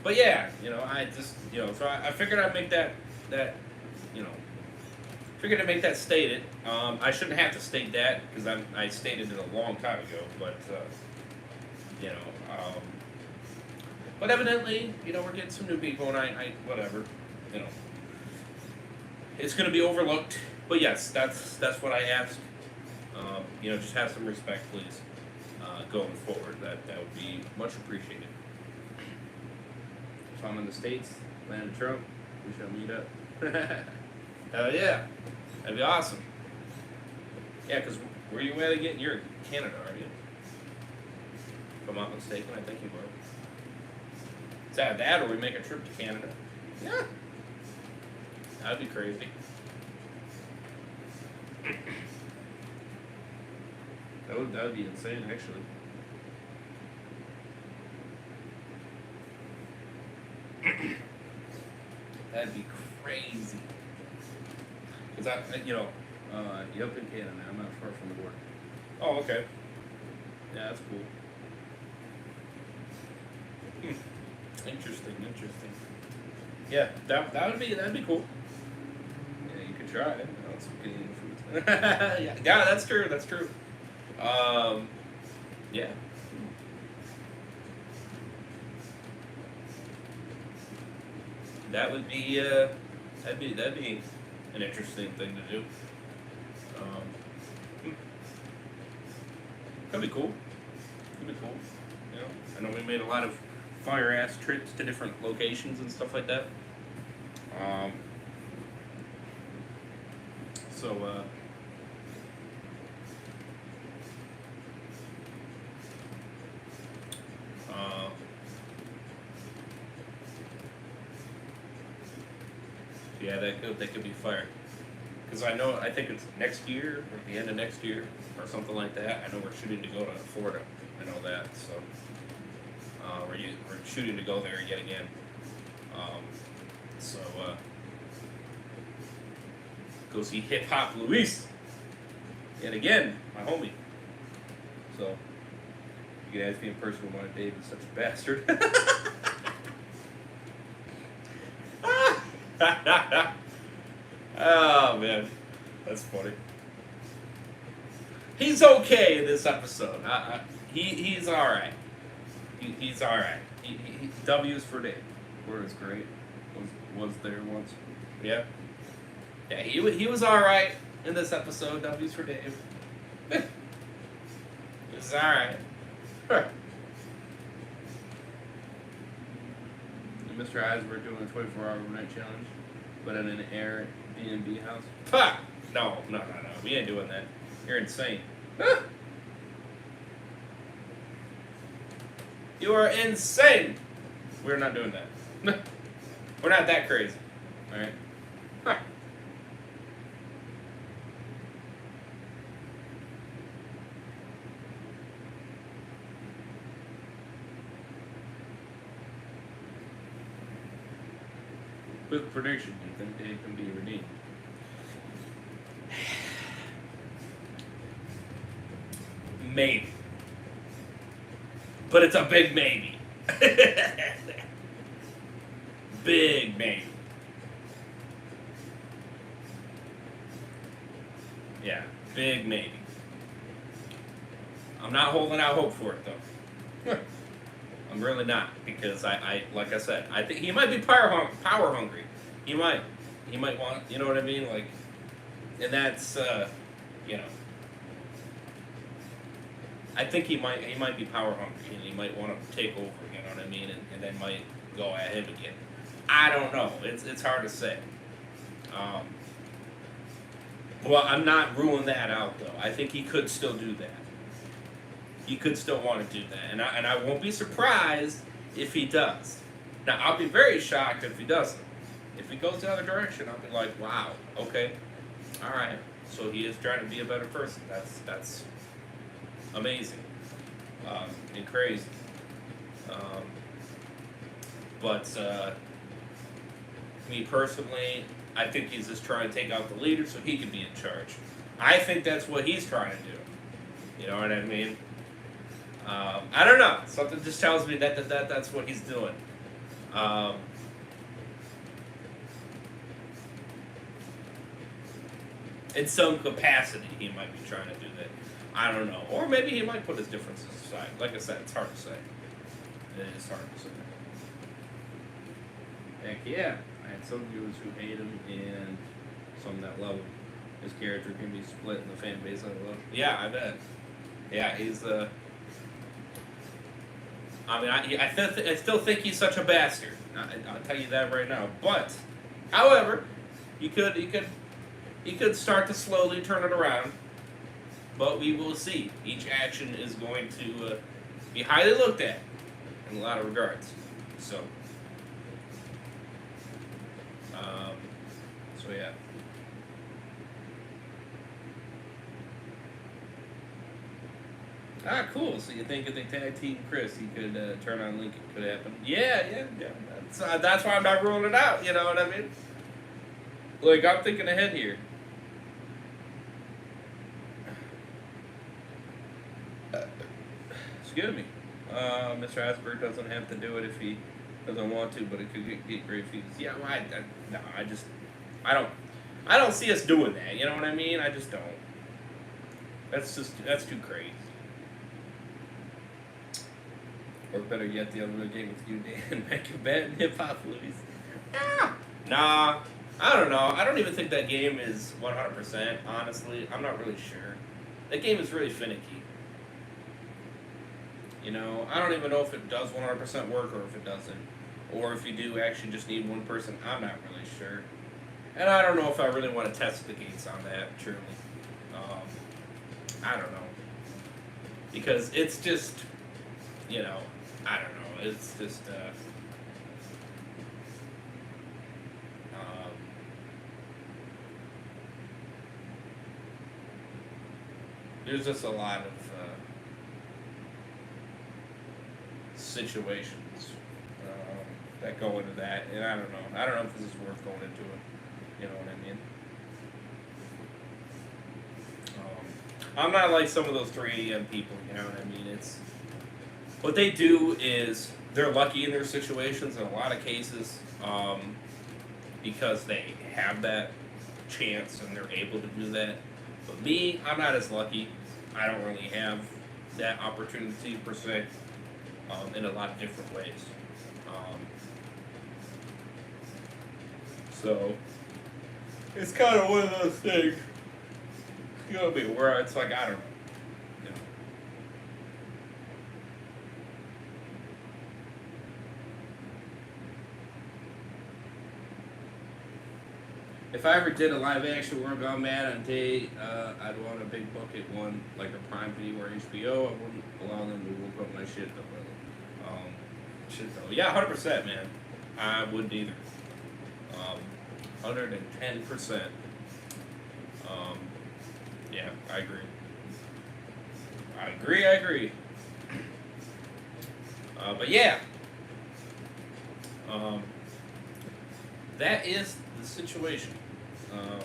[SPEAKER 1] But yeah, you know, I just, you know, so I figured I'd make that, you know, figured I'd make that stated. I shouldn't have to state that because I stated it a long time ago, but you know, but evidently, you know, we're getting some new people, and I whatever, you know, it's going to be overlooked. But yes, that's what I ask. You know, just have some respect, please, going forward. That would be much appreciated. If I'm in the States, land of Trump, we shall meet up. Hell yeah, that'd be awesome. Yeah, because where you at again? You're in Canada, aren't you? If I'm not mistaken, I think you were. Is that that, or we make a trip to Canada? Yeah, that'd be crazy.
[SPEAKER 3] That would be insane, actually.
[SPEAKER 1] That'd be crazy. Cause
[SPEAKER 3] Yep, in Canada. I'm not far from the border.
[SPEAKER 1] oh, okay.
[SPEAKER 3] Yeah, that's cool.
[SPEAKER 1] Interesting. Yeah, that'd be cool.
[SPEAKER 3] Yeah, you could try it. Some Canadian food.
[SPEAKER 1] yeah, that's true. Yeah. That would be that'd be an interesting thing to do. Could be cool. You know, I know we made a lot of fire ass trips to different locations and stuff like that. So yeah, that could be fire. Because I think it's next year, or at the end of next year, or something like that. I know we're shooting to go to Florida. I know that. So we're shooting to go there yet again. So go see Hip Hop Luis yet again, my homie. So you can ask me in person why Dave is such a bastard. Oh man, that's funny. He's okay in this episode. He's all right. He's all right. W's for Dave.
[SPEAKER 3] Word is great. Was there once.
[SPEAKER 1] Yeah. Yeah, he was all right in this episode. W's for Dave. It's all right.
[SPEAKER 3] And Mr. Eisberg doing a 24-hour overnight challenge, but in an Airbnb house.
[SPEAKER 1] Ha! No. We ain't doing that. You're insane. You are insane. We're not doing that. We're not that crazy. All right. Huh.
[SPEAKER 3] Quick prediction: do you think they can be redeemed?
[SPEAKER 1] Maybe. But it's a big maybe. Big maybe. Yeah, big maybe. I'm not holding out hope for it though. I'm really not, because I like I said, I think he might be power hungry. He might want, you know what I mean, like, and that's you know. I think he might be power hungry, and he might want to take over. You know what I mean, and then might go at him again. I don't know. It's hard to say. Well, I'm not ruling that out though. I think he could still do that. He could still want to do that, and I won't be surprised if he does. Now I'll be very shocked if he doesn't. If he goes the other direction, I'll be like, wow, okay, all right. So he is trying to be a better person. That's amazing and crazy. But me personally, I think he's just trying to take out the leader so he can be in charge. I think that's what he's trying to do. You know what I mean? I don't know. Something just tells me that that's what he's doing. In some capacity, he might be trying to do that. I don't know. Or maybe he might put his differences aside. Like I said, it's hard to say. It is hard to say.
[SPEAKER 3] Heck yeah. I had some viewers who hate him and some that love him. His character can be split in the fan base I love.
[SPEAKER 1] Yeah, I bet. Yeah, he's I mean, I still think he's such a bastard. I'll tell you that right now. But, however, he could start to slowly turn it around. But we will see. Each action is going to be highly looked at in a lot of regards. So yeah. Ah, cool. So you think if they tag team Chris, he could turn on Lincoln? Could happen. Yeah. That's why I'm not ruling it out. You know what I mean? Like, I'm thinking ahead here. Excuse me. Mr. Asperg doesn't have to do it if he doesn't want to, but it could get great fees. Yeah, well, no, I don't see us doing that. You know what I mean? I just don't. That's too crazy. Or better yet, the other game with you, Dan, make your bet and hip hop movies. Nah, I don't know. I don't even think that game is 100%. Honestly, I'm not really sure. That game is really finicky. You know, I don't even know if it does 100% work or if it doesn't. Or if you do actually just need one person, I'm not really sure. And I don't know if I really want to test the gates on that, truly. I don't know. Because it's just, you know, I don't know. It's just, there's just a lot of situations that go into that, and I don't know. I don't know if this is worth going into it. You know what I mean? I'm not like some of those 3 AM people. You know what I mean? It's what they do is they're lucky in their situations in a lot of cases because they have that chance and they're able to do that. But me, I'm not as lucky. I don't really have that opportunity per se in a lot of different ways. So it's kind of one of those things. You know, where it's like I don't know. You know. If I ever did a live action where I'm gone mad on day, I'd want a big bucket one, like a Prime Video or HBO. I wouldn't allow them to whoop up my shit though, brother. Shit though. Yeah, 100%, man. I wouldn't either. 110%. Yeah, I agree. But yeah. That is the situation. If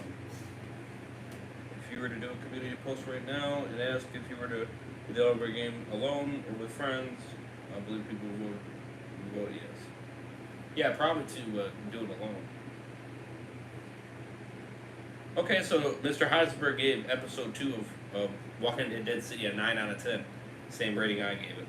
[SPEAKER 1] you were to do a community post right now and ask if you were to do the All-Star game alone or with friends, I believe people would vote yes. Yeah, probably to do it alone. Okay, so Mr. Heisenberg gave episode 2 of Walking Dead City a 9 out of 10. Same rating I gave it.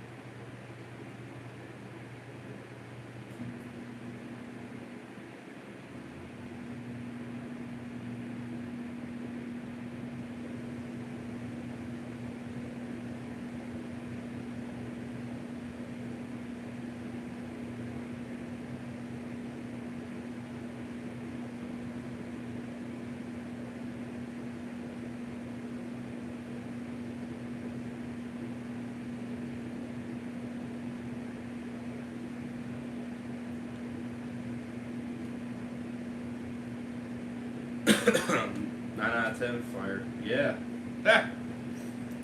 [SPEAKER 1] Nine out of 10, fire. Yeah.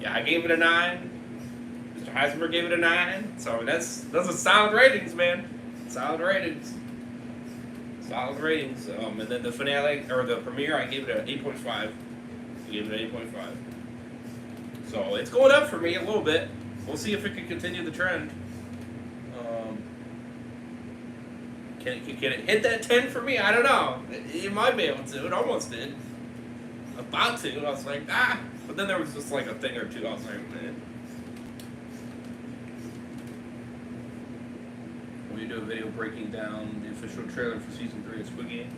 [SPEAKER 1] Yeah, I gave it a 9. Mr. Heisenberg gave it a 9. So those are solid ratings, man. Solid ratings. And then the finale or the premiere, I gave it an 8.5. I gave it an 8.5. So it's going up for me a little bit. We'll see if it can continue the trend. Can it hit that 10 for me? I don't know. It might be able to. It almost did. About to. I was like, But then there was just like a thing or two. I was like, man. Will you do a video breaking down the official trailer for season 3 of Squid Game?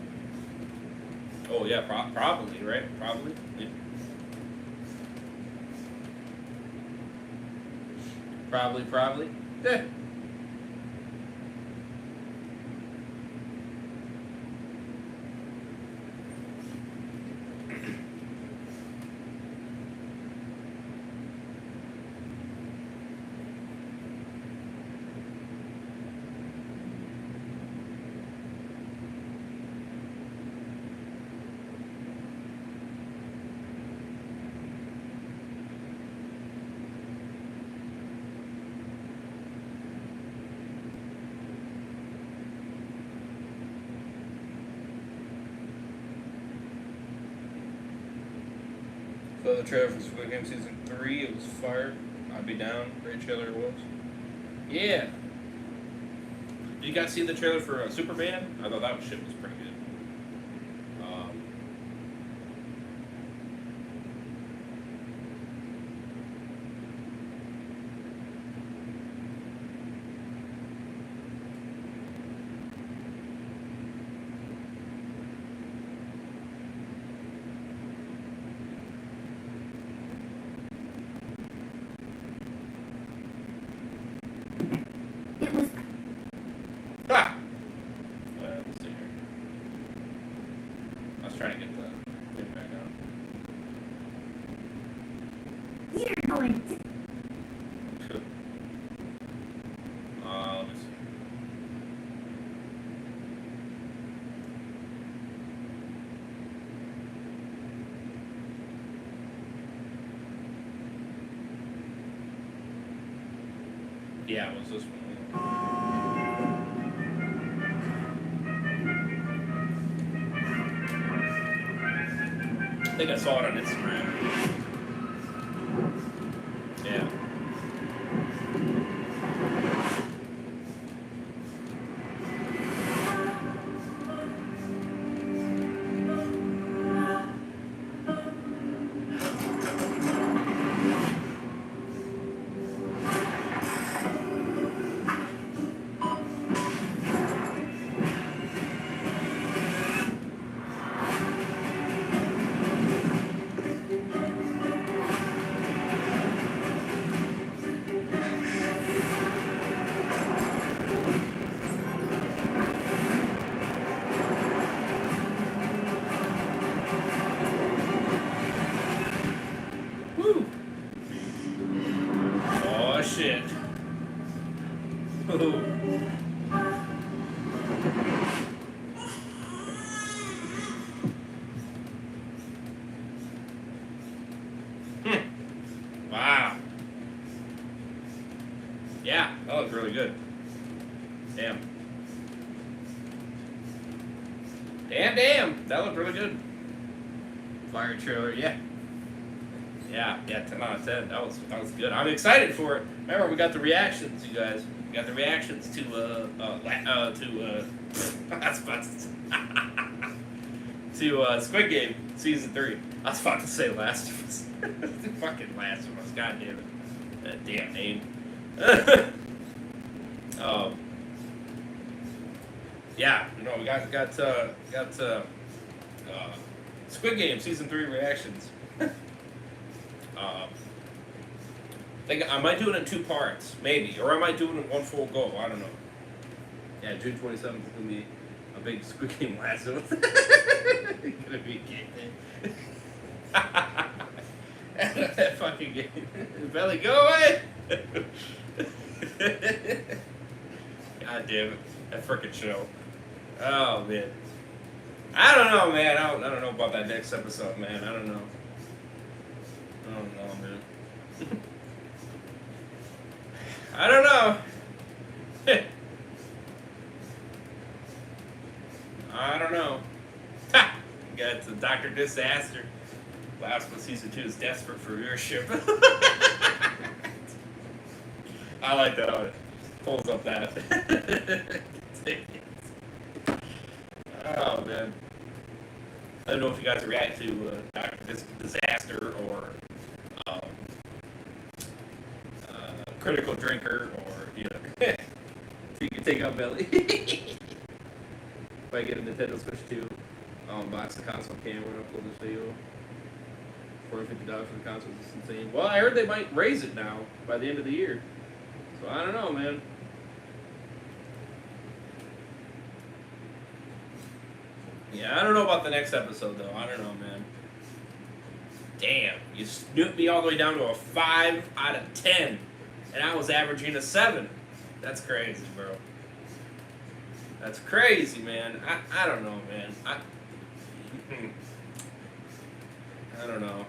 [SPEAKER 1] Oh yeah, probably, right? Probably. Yeah. Probably. Yeah.
[SPEAKER 3] Love the trailer for Squid Game Season 3. It was fire. I'd be down. Great trailer it was. Yeah.
[SPEAKER 1] Did you guys see the trailer for Superman? I thought that shit was pretty good. Ah! Let's see here. I was trying to get the thing back out.
[SPEAKER 4] You're going to
[SPEAKER 1] Let me see. Yeah, it was this one. I think I saw it on Instagram. Yeah. Woo! Oh shit. Ooh. Wow. Yeah, that looks really good. Damn. Damn. That looked really good. Fire trailer, yeah. Yeah, 10 out of 10. That was good. I'm excited for it. Remember, we got the reactions, you guys. We got the reactions to I was about to Squid Game Season 3. I was about to say Last of Us. Fucking Last of Us. God damn it. That damn name. Yeah, we got Squid Game Season 3 reactions. I might do it in 2 parts, maybe, or I might do it in one full go. I don't know.
[SPEAKER 3] Yeah, June 27th is going to be a big Squid Game Last of Us. It's going to be game. That fucking game. Belly, go away!
[SPEAKER 1] God damn it. That frickin' show. Oh, man. I don't know, man. I don't know about that next episode, man. I don't know, man. I don't know. I don't know. Ha! Got the Dr. Disaster. Last of Us Season 2 is desperate for viewership. I like that how it pulls up that. Oh, man. I don't know if you guys react to Dr. Disaster or Critical Drinker or,
[SPEAKER 3] So you can take out Belly. If I get a Nintendo Switch 2, box the console camera and upload this video. $450 for the console is insane. Well, I heard they might raise it now by the end of the year. So I don't know, man.
[SPEAKER 1] Yeah, I don't know about the next episode, though. I don't know, man. Damn, you snooped me all the way down to a 5 out of 10. And I was averaging a 7. That's crazy, bro. That's crazy, man. I don't know, man. I don't know.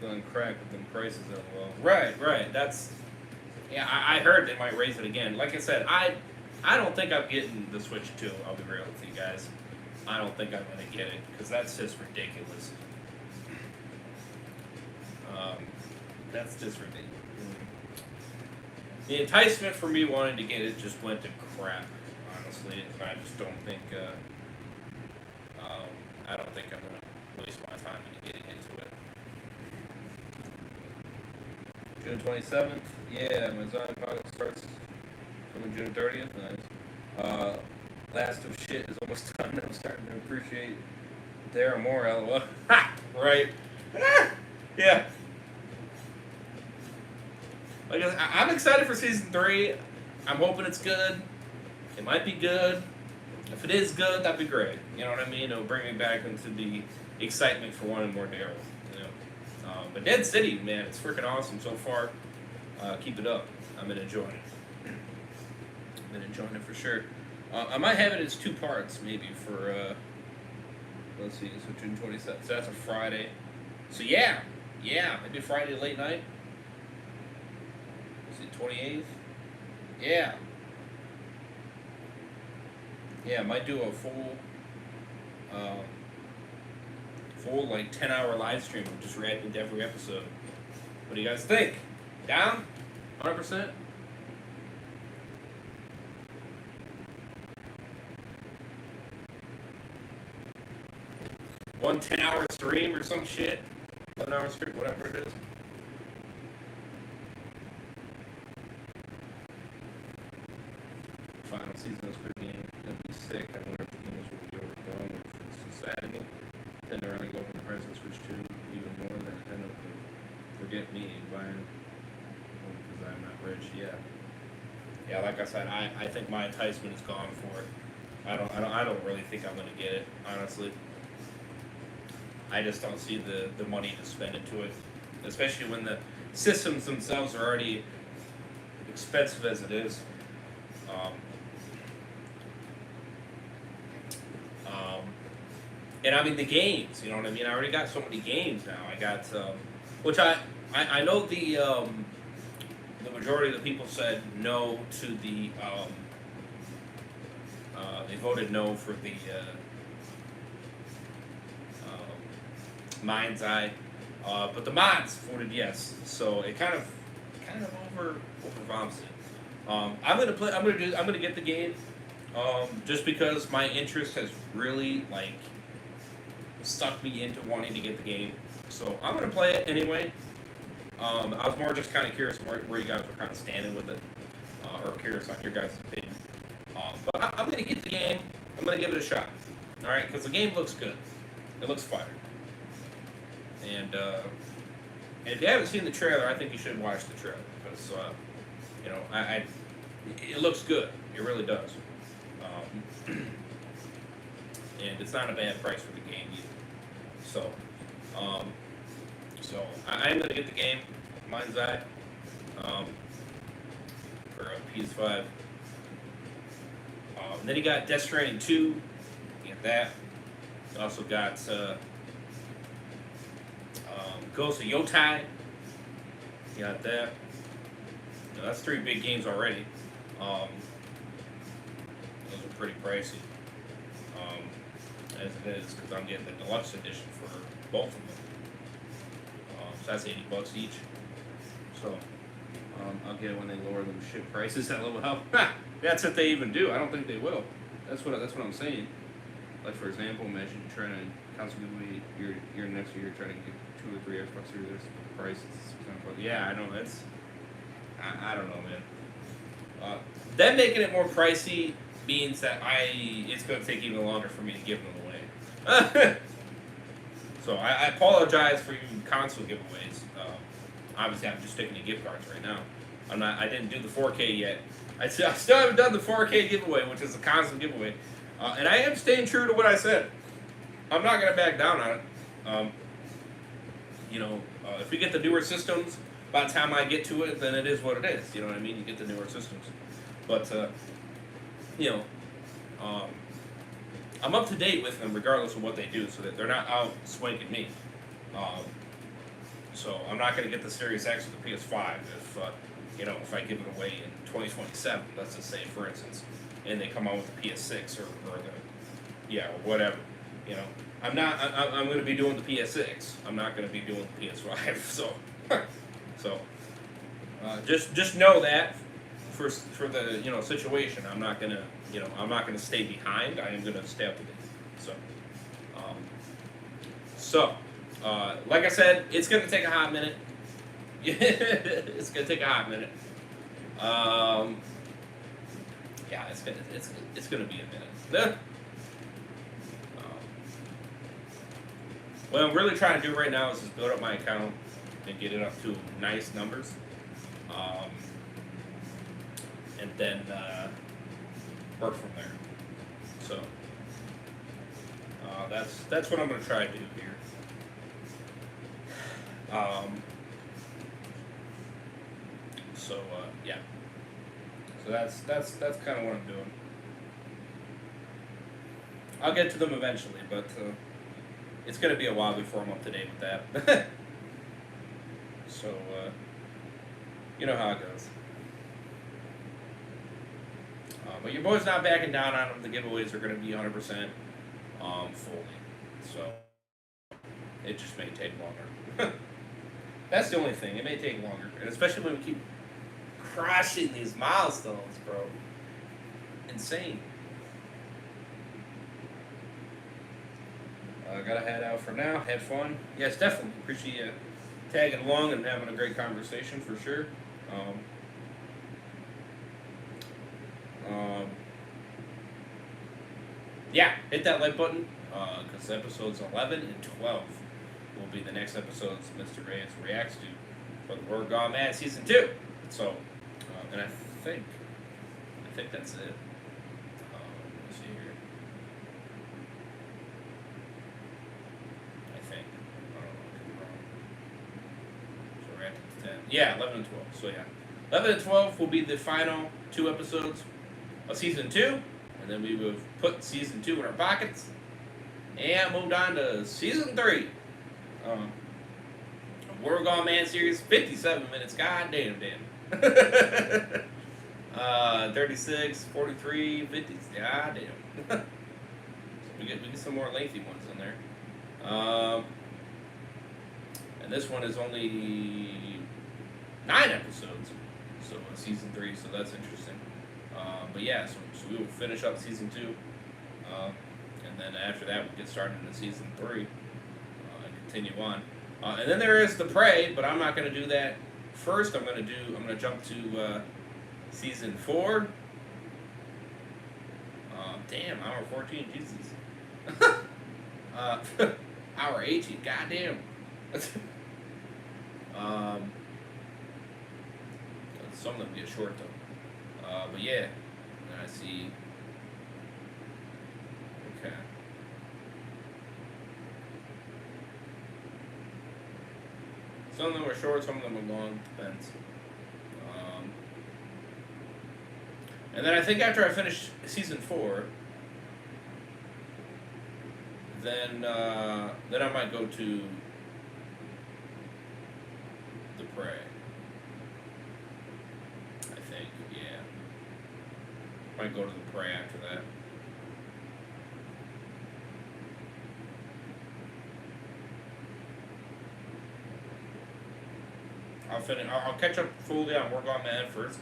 [SPEAKER 1] Going crack with them prices as well. Right. That's... Yeah, I heard they might raise it again. Like I said, I don't think I'm getting the Switch 2. I'll be real with you guys. I don't think I'm gonna get it because that's just ridiculous. That's just ridiculous. The enticement for me wanting to get it just went to crap. Honestly, I just don't think. I don't think I'm gonna waste my time in getting into it.
[SPEAKER 3] June 27th. Yeah, my zombie apocalypse starts from June 30th. Nice. Last of Shit is almost done. I'm starting to appreciate Dara more. LOL.
[SPEAKER 1] Ha! Right. Yeah. Like I'm excited for season 3. I'm hoping it's good. It might be good. If it is good, that'd be great. You know what I mean? It'll bring me back into the excitement for wanting more Daryl. You know. But Dead City, man, it's freaking awesome so far. Keep it up. I'm been enjoying it. I've been enjoying it for sure. I might have it as 2 parts, maybe for. Let's see. So June 27th. So that's a Friday. So yeah, maybe Friday late night. Is it 28th? Yeah. Yeah, I might do a full like 10-hour live stream of just reacting to every episode. What do you guys think? Down? 100%? One 10-hour stream or some shit? 11-hour stream, whatever it is. Final season of Squid Game. Gonna be sick. I wonder if the games will be overthrown with society. Then they're only going to Horizon Switch 2 even more than Nintendo could forget me buying because I'm not rich. Yeah. Like I said, I think my enticement is gone for it. I don't really think I'm gonna get it, honestly. I just don't see the money to spend into it, especially when the systems themselves are already expensive as it is. And I mean the games, you know what I mean? I already got so many games now. I got, which I know the majority of the people said no to the, they voted no for the Mind's Eye, but the mods voted yes. So it kind of overwhelms it. I'm gonna get the game, just because my interest has really like stuck me into wanting to get the game. So I'm gonna play it anyway. I was more just kind of curious where you guys were kind of standing with it, or curious on your guys' opinion. But I'm gonna get the game. I'm gonna give it a shot. All right, because the game looks good. It looks fire. And if you haven't seen the trailer, I think you should watch the trailer because you know it looks good. It really does. And it's not a bad price for the game either. So I'm gonna get the game, Mind's Eye, for a PS5. And then you got Death Stranding 2. You get that. You also got Ghost of Yotai. You got that. Now, that's 3 big games already. Those are pretty pricey. As it is, because I'm getting the deluxe edition for both of them. So that's $80 each. So
[SPEAKER 3] I'll get it when they lower them shit prices.
[SPEAKER 1] that little help. That's if they even do. I don't think they will.
[SPEAKER 3] That's what I'm saying. Like for example, imagine you're trying to constantly your next year you're trying to get 2 or 3 Xbox Series X prices.
[SPEAKER 1] Yeah, I know. That's I don't know, man. Them making it more pricey means that it's going to take even longer for me to give them away. So I apologize for you console giveaways. Obviously, I'm just sticking to gift cards right now. I didn't do the 4K yet. I still haven't done the 4K giveaway, which is a console giveaway. And I am staying true to what I said. I'm not going to back down on it. If we get the newer systems, by the time I get to it, then it is what it is. You know what I mean? You get the newer systems. But, I'm up to date with them regardless of what they do, so that they're not out swanking me. So I'm not going to get the Series X or the PS5 if I give it away in 2027. Let's just say, for instance, and they come out with the PS6 or yeah, or whatever. You know, I'm going to be doing the PS6. I'm not going to be doing the PS5. So, so just know that for the situation, I'm not gonna stay behind. I am gonna stay up to date. So, um, like I said, it's gonna take a hot minute. It's gonna take a hot minute. Yeah, it's gonna be a minute. What I'm really trying to do right now is just build up my account and get it up to nice numbers. And then work from there. So that's what I'm gonna try to do here. Yeah. So that's kind of what I'm doing. I'll get to them eventually, but it's gonna be a while before I'm up to date with that. So you know how it goes. But your boy's not backing down on them. The giveaways are going to be 100% fully. So it just may take longer. That's the only thing. It may take longer. And especially when we keep crushing these milestones, bro. Insane. Gotta head out for now. Had fun. Yes, definitely. Appreciate you tagging along and having a great conversation for sure. Yeah, hit that like button, because episodes 11 and 12 will be the next episodes Mr. Reyes reacts to for the Word Gone Mad Season 2. So, and I think that's it. Let's see here. I think. I don't know, I could be wrong. So we're at 10. Yeah, 11 and 12. So yeah. 11 and 12 will be the final 2 episodes of Season 2. And then we will put Season 2 in our pockets. And moved on to Season 3. Word Gone Man series, 57 minutes. God damn. 36, 43, 50. God damn. So we get some more lengthy ones in there. And this one is only 9 episodes. So Season 3, so that's interesting. But yeah, so we will finish up Season 2. And then after that, we'll get started into Season 3 and continue on. And then there is The Prey, but I'm not going to do that first. I'm going to jump to Season 4. Damn, hour 14, Jesus. Hour 18, goddamn. Some of them get short though. But yeah, I see. Okay. Some of them are short, some of them are long, depends. And then I think after I finish Season 4, then I might go to The Prey. I think, yeah. Might go to The Prey after that. I'll catch up fully on Word Gone Mad first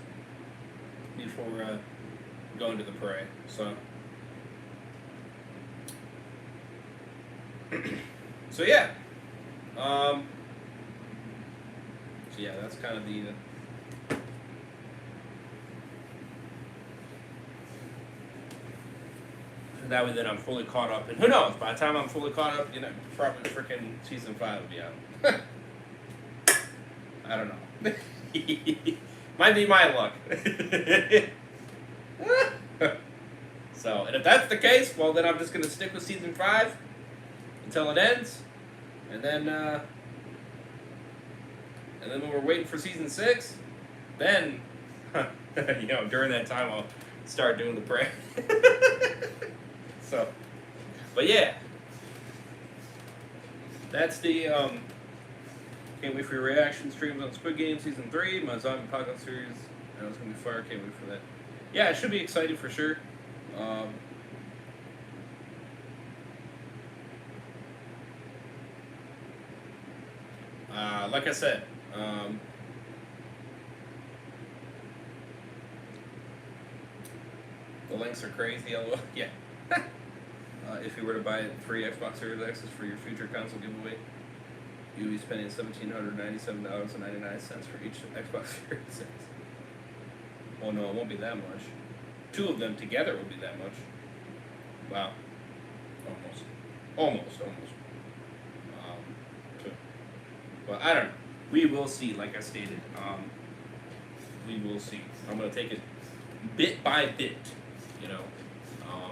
[SPEAKER 1] before going to The Prey. So yeah. So yeah, that's kind of the that way then I'm fully caught up, and who knows, by the time I'm fully caught up, probably freaking Season 5 will be out. I don't know. Might be my luck. So, and if that's the case, well then I'm just gonna stick with Season 5 until it ends, and then when we're waiting for Season 6, then during that time I'll start doing The Prey. So, but yeah, that's the can't wait for your reaction streams on Squid Game Season 3, my Zombie Apocalypse series. That was gonna be fire. Can't wait for that. Yeah, it should be exciting for sure. Like I said, the links are crazy. Yeah. If you were to buy free Xbox Series X's for your future console giveaway, you'll be spending $1,797.99 for each Xbox Series X. Oh no, it won't be that much. Two of them together will be that much. Wow. Almost. Two. But I don't know. We will see, like I stated. We will see. I'm going to take it bit by bit, you know.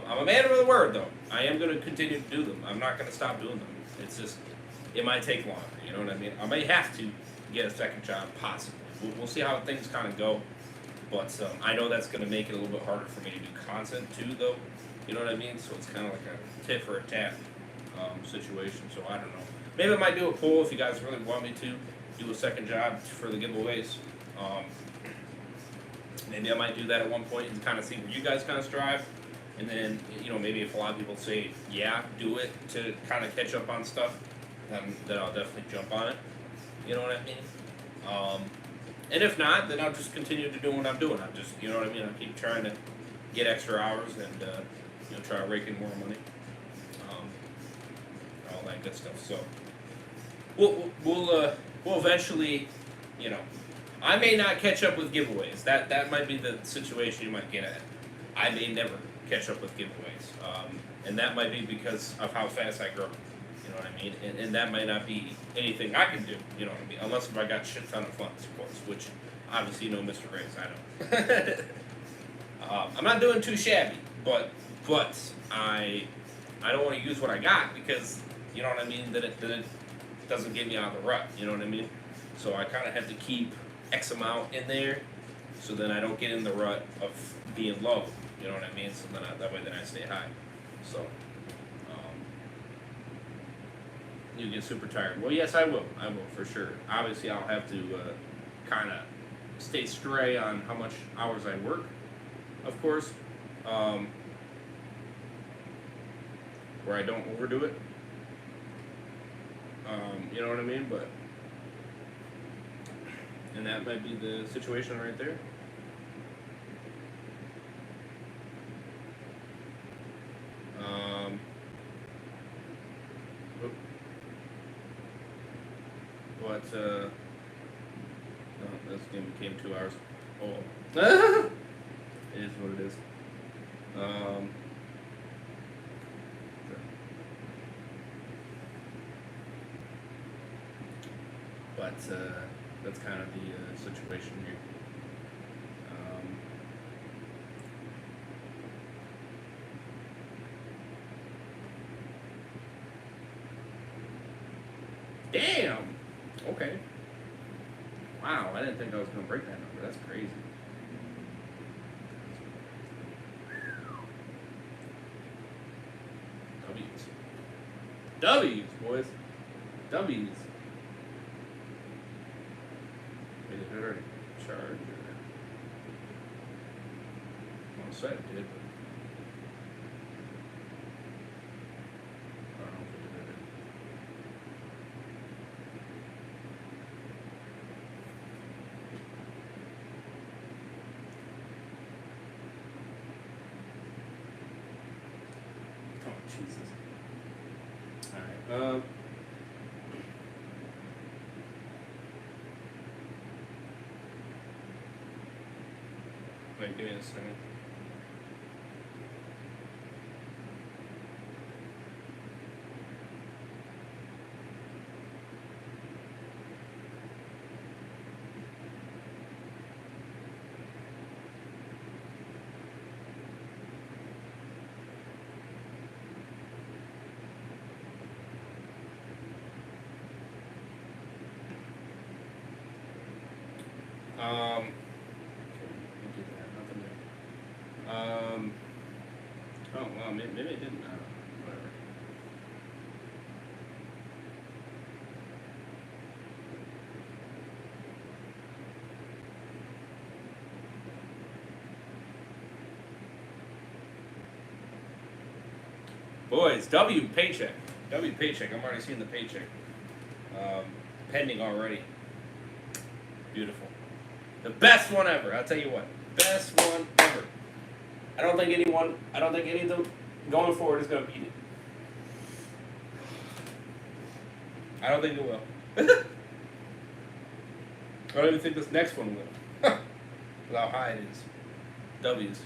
[SPEAKER 1] I'm a man of the word, though. I am going to continue to do them. I'm not going to stop doing them. It's just, it might take longer, you know what I mean? I may have to get a second job, possibly. We'll see how things kind of go. But I know that's going to make it a little bit harder for me to do content, too, though. You know what I mean? So it's kind of like a tit for a tat situation. So I don't know. Maybe I might do a poll if you guys really want me to do a second job for the giveaways. Maybe I might do that at one point and kind of see where you guys kind of strive. And then, you know, maybe if a lot of people say, yeah, do it to kind of catch up on stuff, then I'll definitely jump on it. You know what I mean? And if not, then I'll just continue to do what I'm doing. I'm just, you know what I mean? I'll keep trying to get extra hours and, you know, try to rake in more money. All that good stuff. So, we'll eventually, you know, I may not catch up with giveaways. That might be the situation you might get at. I may never catch up with giveaways. And that might be because of how fast I grow. You know what I mean? And that might not be anything I can do, you know what I mean? Unless if I got shit ton of funds, of course, which obviously you know Mr. Riggs, I know. I'm not doing too shabby, but I don't want to use what I got because, you know what I mean, then it doesn't get me out of the rut, you know what I mean? So I kind of have to keep X amount in there so then I don't get in the rut of being low, you know what I mean? So then that way then I stay high. So, you get super tired. Well, yes, I will for sure. Obviously, I'll have to kind of stay stray on how much hours I work, of course, where I don't overdo it. You know what I mean? And that might be the situation right there. But no, this game became 2 hours. Oh, it is what it is. But that's kind of the situation here. Damn! Okay. Wow, I didn't think I was going to break that number. That's crazy. W's. W's, boys. W's. Wait, did it already charge? Well, I said it did, but I don't know if it did it. Oh, Jesus. Alright, wait, give me a second. Did that, nothing there. Oh well, maybe it didn't. Whatever. Boys, W paycheck. I'm already seeing the paycheck. pending already. Beautiful. The best one ever. I'll tell you what. Best one ever. I don't think any of them going forward is going to beat it. I don't think it will. I don't even think this next one will. With how high it is. W's.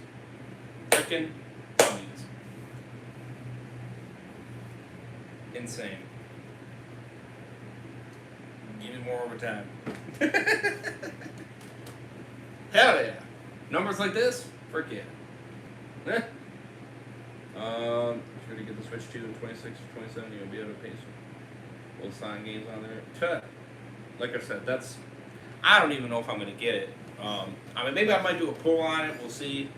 [SPEAKER 1] Frickin' W's. Insane. Give me more overtime. Hell yeah. Numbers like this? Frick yeah. Sure to get the Switch 2 in 26 or 27, you'll be able to pay some old sign games on there. Like I said, I don't even know if I'm going to get it. I mean, maybe I might do a poll on it. We'll see.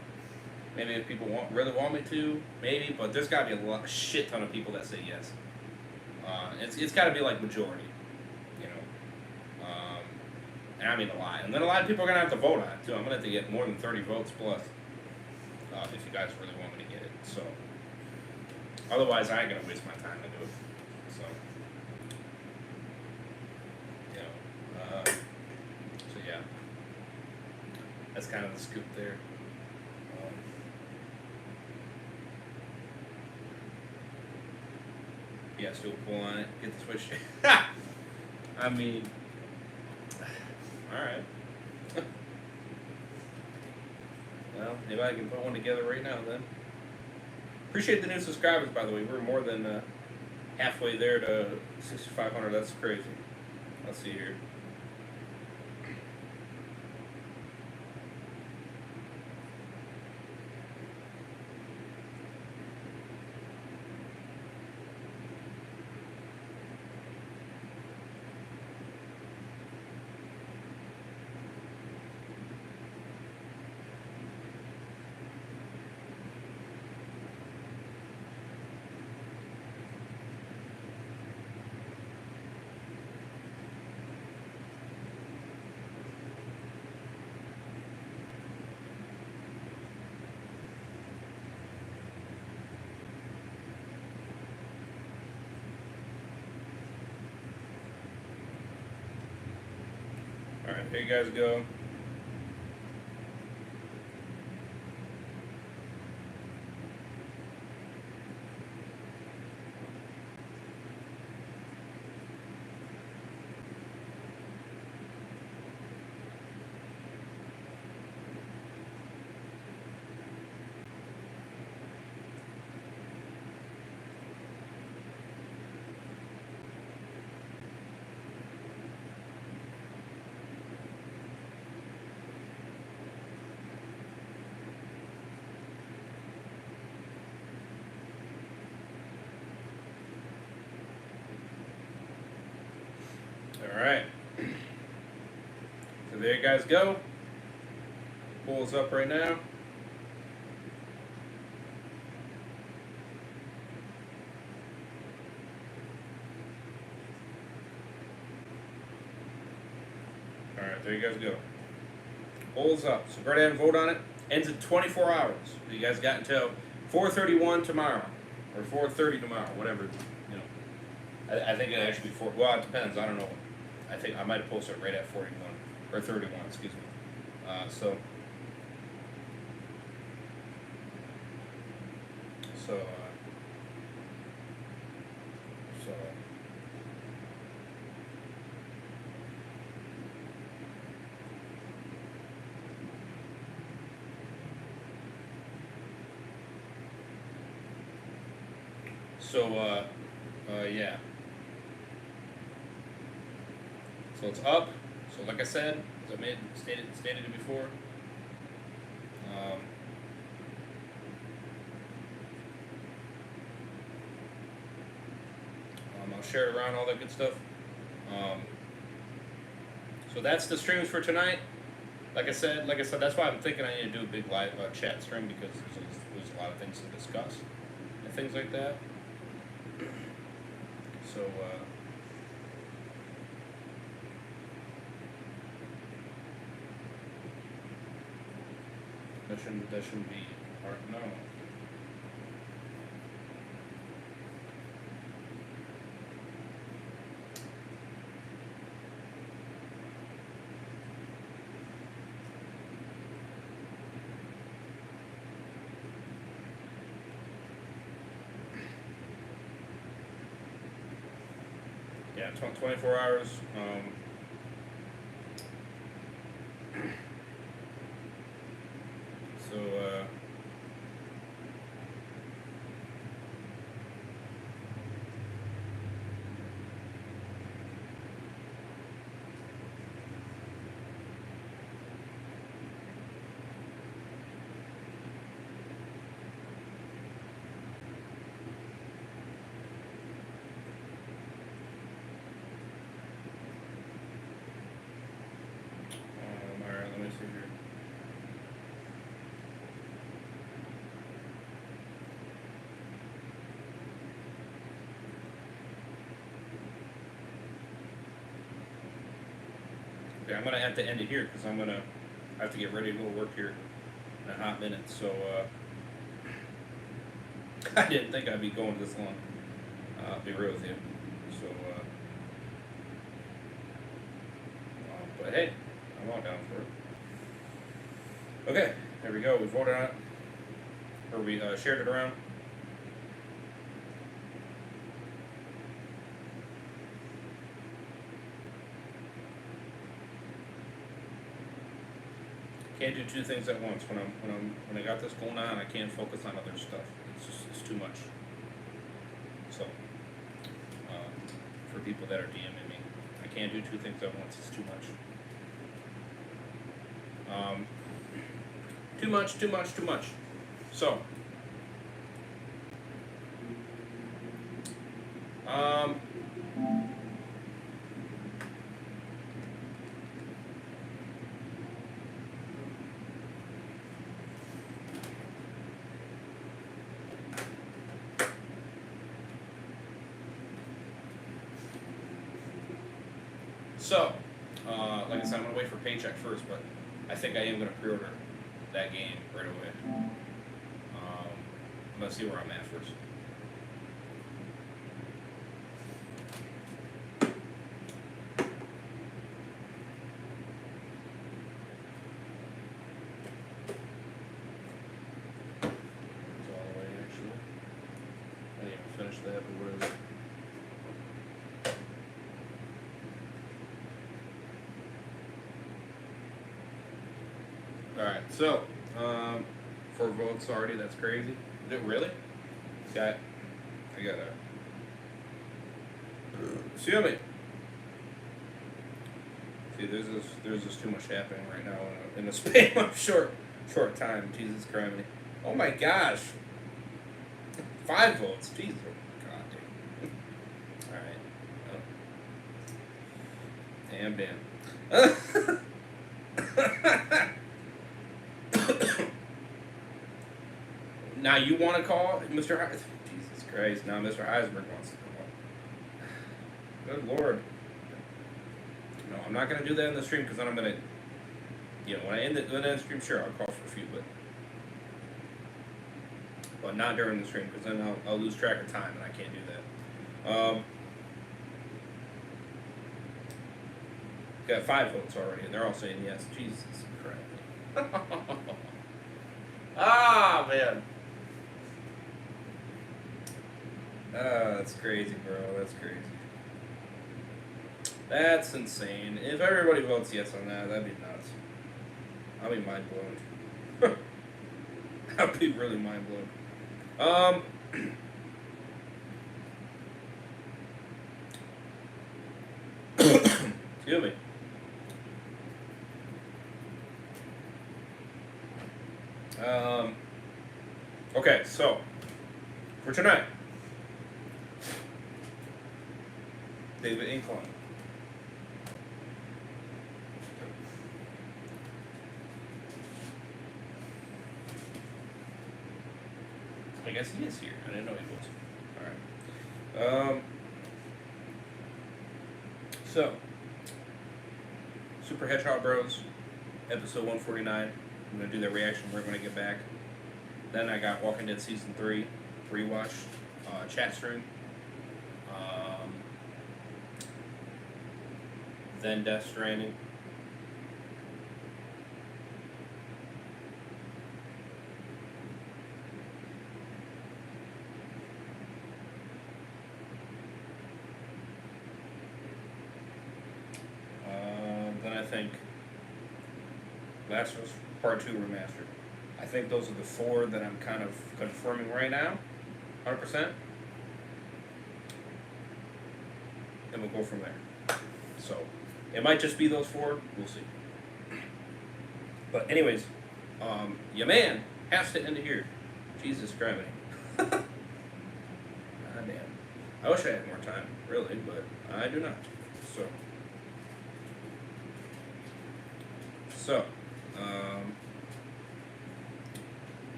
[SPEAKER 1] Maybe if people really want me to, maybe. But there's got to be a shit ton of people that say yes. It's got to be like majority, you know. And I mean a lot. And then a lot of people are going to have to vote on it too. I'm going to have to get more than 30 votes plus if you guys really want me to get it. So otherwise, I ain't going to waste my time to do it. So, you know. So yeah, that's kind of the scoop there. Yeah, still pull on it, get the Switch. I mean, alright. Well, maybe I can put one together right now then. Appreciate the new subscribers, by the way. We're more than halfway there to 6,500. That's crazy. Let's see here. Alright, here you guys go. Alright. So there you guys go. Poll's up right now. Alright, there you guys go. Poll's up. So go ahead and vote on it. Ends in 24 hours. So you guys got until 4:31 tomorrow. Or 4:30 tomorrow, whatever. You know. I think it actually be 4. Well, it depends. I don't know. I think I might post it right at 41 or 31. Excuse me. So yeah. So it's up. So like I said, as I stated it before. I'll share it around, all that good stuff. So that's the streams for tonight. Like I said, that's why I'm thinking I need to do a big live chat stream, because there's a lot of things to discuss and things like that. So that shouldn't be hard. No. yeah, 24 hours. So, alright, let me see here. Okay, I'm gonna have to end it here because I have to get ready to go to work here in a hot minute. So I didn't think I'd be going this long. I'll be real with you. So, but hey, I'm all down for it. Okay, there we go. We voted on it, or we shared it around. Can't do two things at once. When I got this going on, I can't focus on other stuff. It's too much. So, for people that are DMing me, I can't do two things at once. It's too much. Too much. So, like I said, I'm gonna wait for paycheck first, but I think I am gonna pre-order that game right away. I'm gonna see where I'm at first. It's all the way actually. I didn't even finish that, but whatever. Alright, so, 4 votes already, that's crazy. Is it really? I gotta. Excuse me. See, there's just too much happening right now in the span of short time. Jesus Christ. Oh my gosh. 5 votes. Jesus. God damn. Alright. Damn. Now you want to call Mr. Jesus Christ. Now Mr. Eisberg wants to call. Good Lord. No, I'm not going to do that in the stream because then I'm going to, when I end the stream, sure, I'll call for a few, but not during the stream because then I'll lose track of time and I can't do that. Got 5 votes already and they're all saying yes. Jesus Christ. Ah, man. That's crazy, bro. That's crazy. That's insane. If everybody votes yes on that, that'd be nuts. I'll be mind blown. I'll be really mind blown. Excuse me. Okay, so for tonight, David Incline. I guess he is here. I didn't know he was. Alright. So, Super Hedgehog Bros, episode 149. I'm going to do the reaction we're going to get back. Then I got Walking Dead Season 3, rewatch, chat stream. Then Death Stranding. think Last of Us Part 2 Remastered. I think those are the 4 that I'm kind of confirming right now, 100%. And we'll go from there. So, it might just be those 4, we'll see. But anyways, your man has to end it here. Jesus Christ. God damn. I wish I had more time, really, but I do not. So,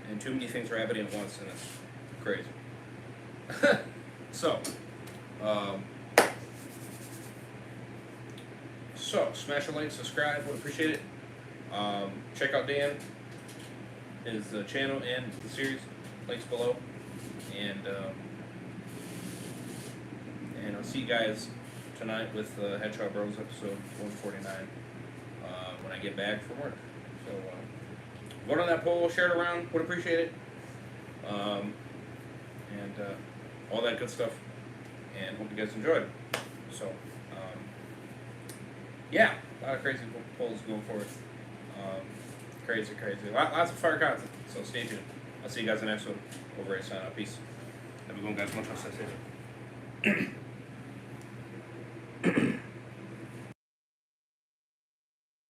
[SPEAKER 1] and too many things are happening at once, and it's crazy. So, smash a like, subscribe, would appreciate it. Check out Dan, his channel and the series, links below. And I'll see you guys tonight with Hedgehog Bros episode 149 when I get back from work. So vote on that poll, share it around, would appreciate it. And all that good stuff. And hope you guys enjoyed. So, yeah, a lot of crazy polls going forward. Crazy. Lots of fire content, so stay tuned. I'll see you guys in the next one. Over at Sign Out. Peace. Have a good one, guys. Much less.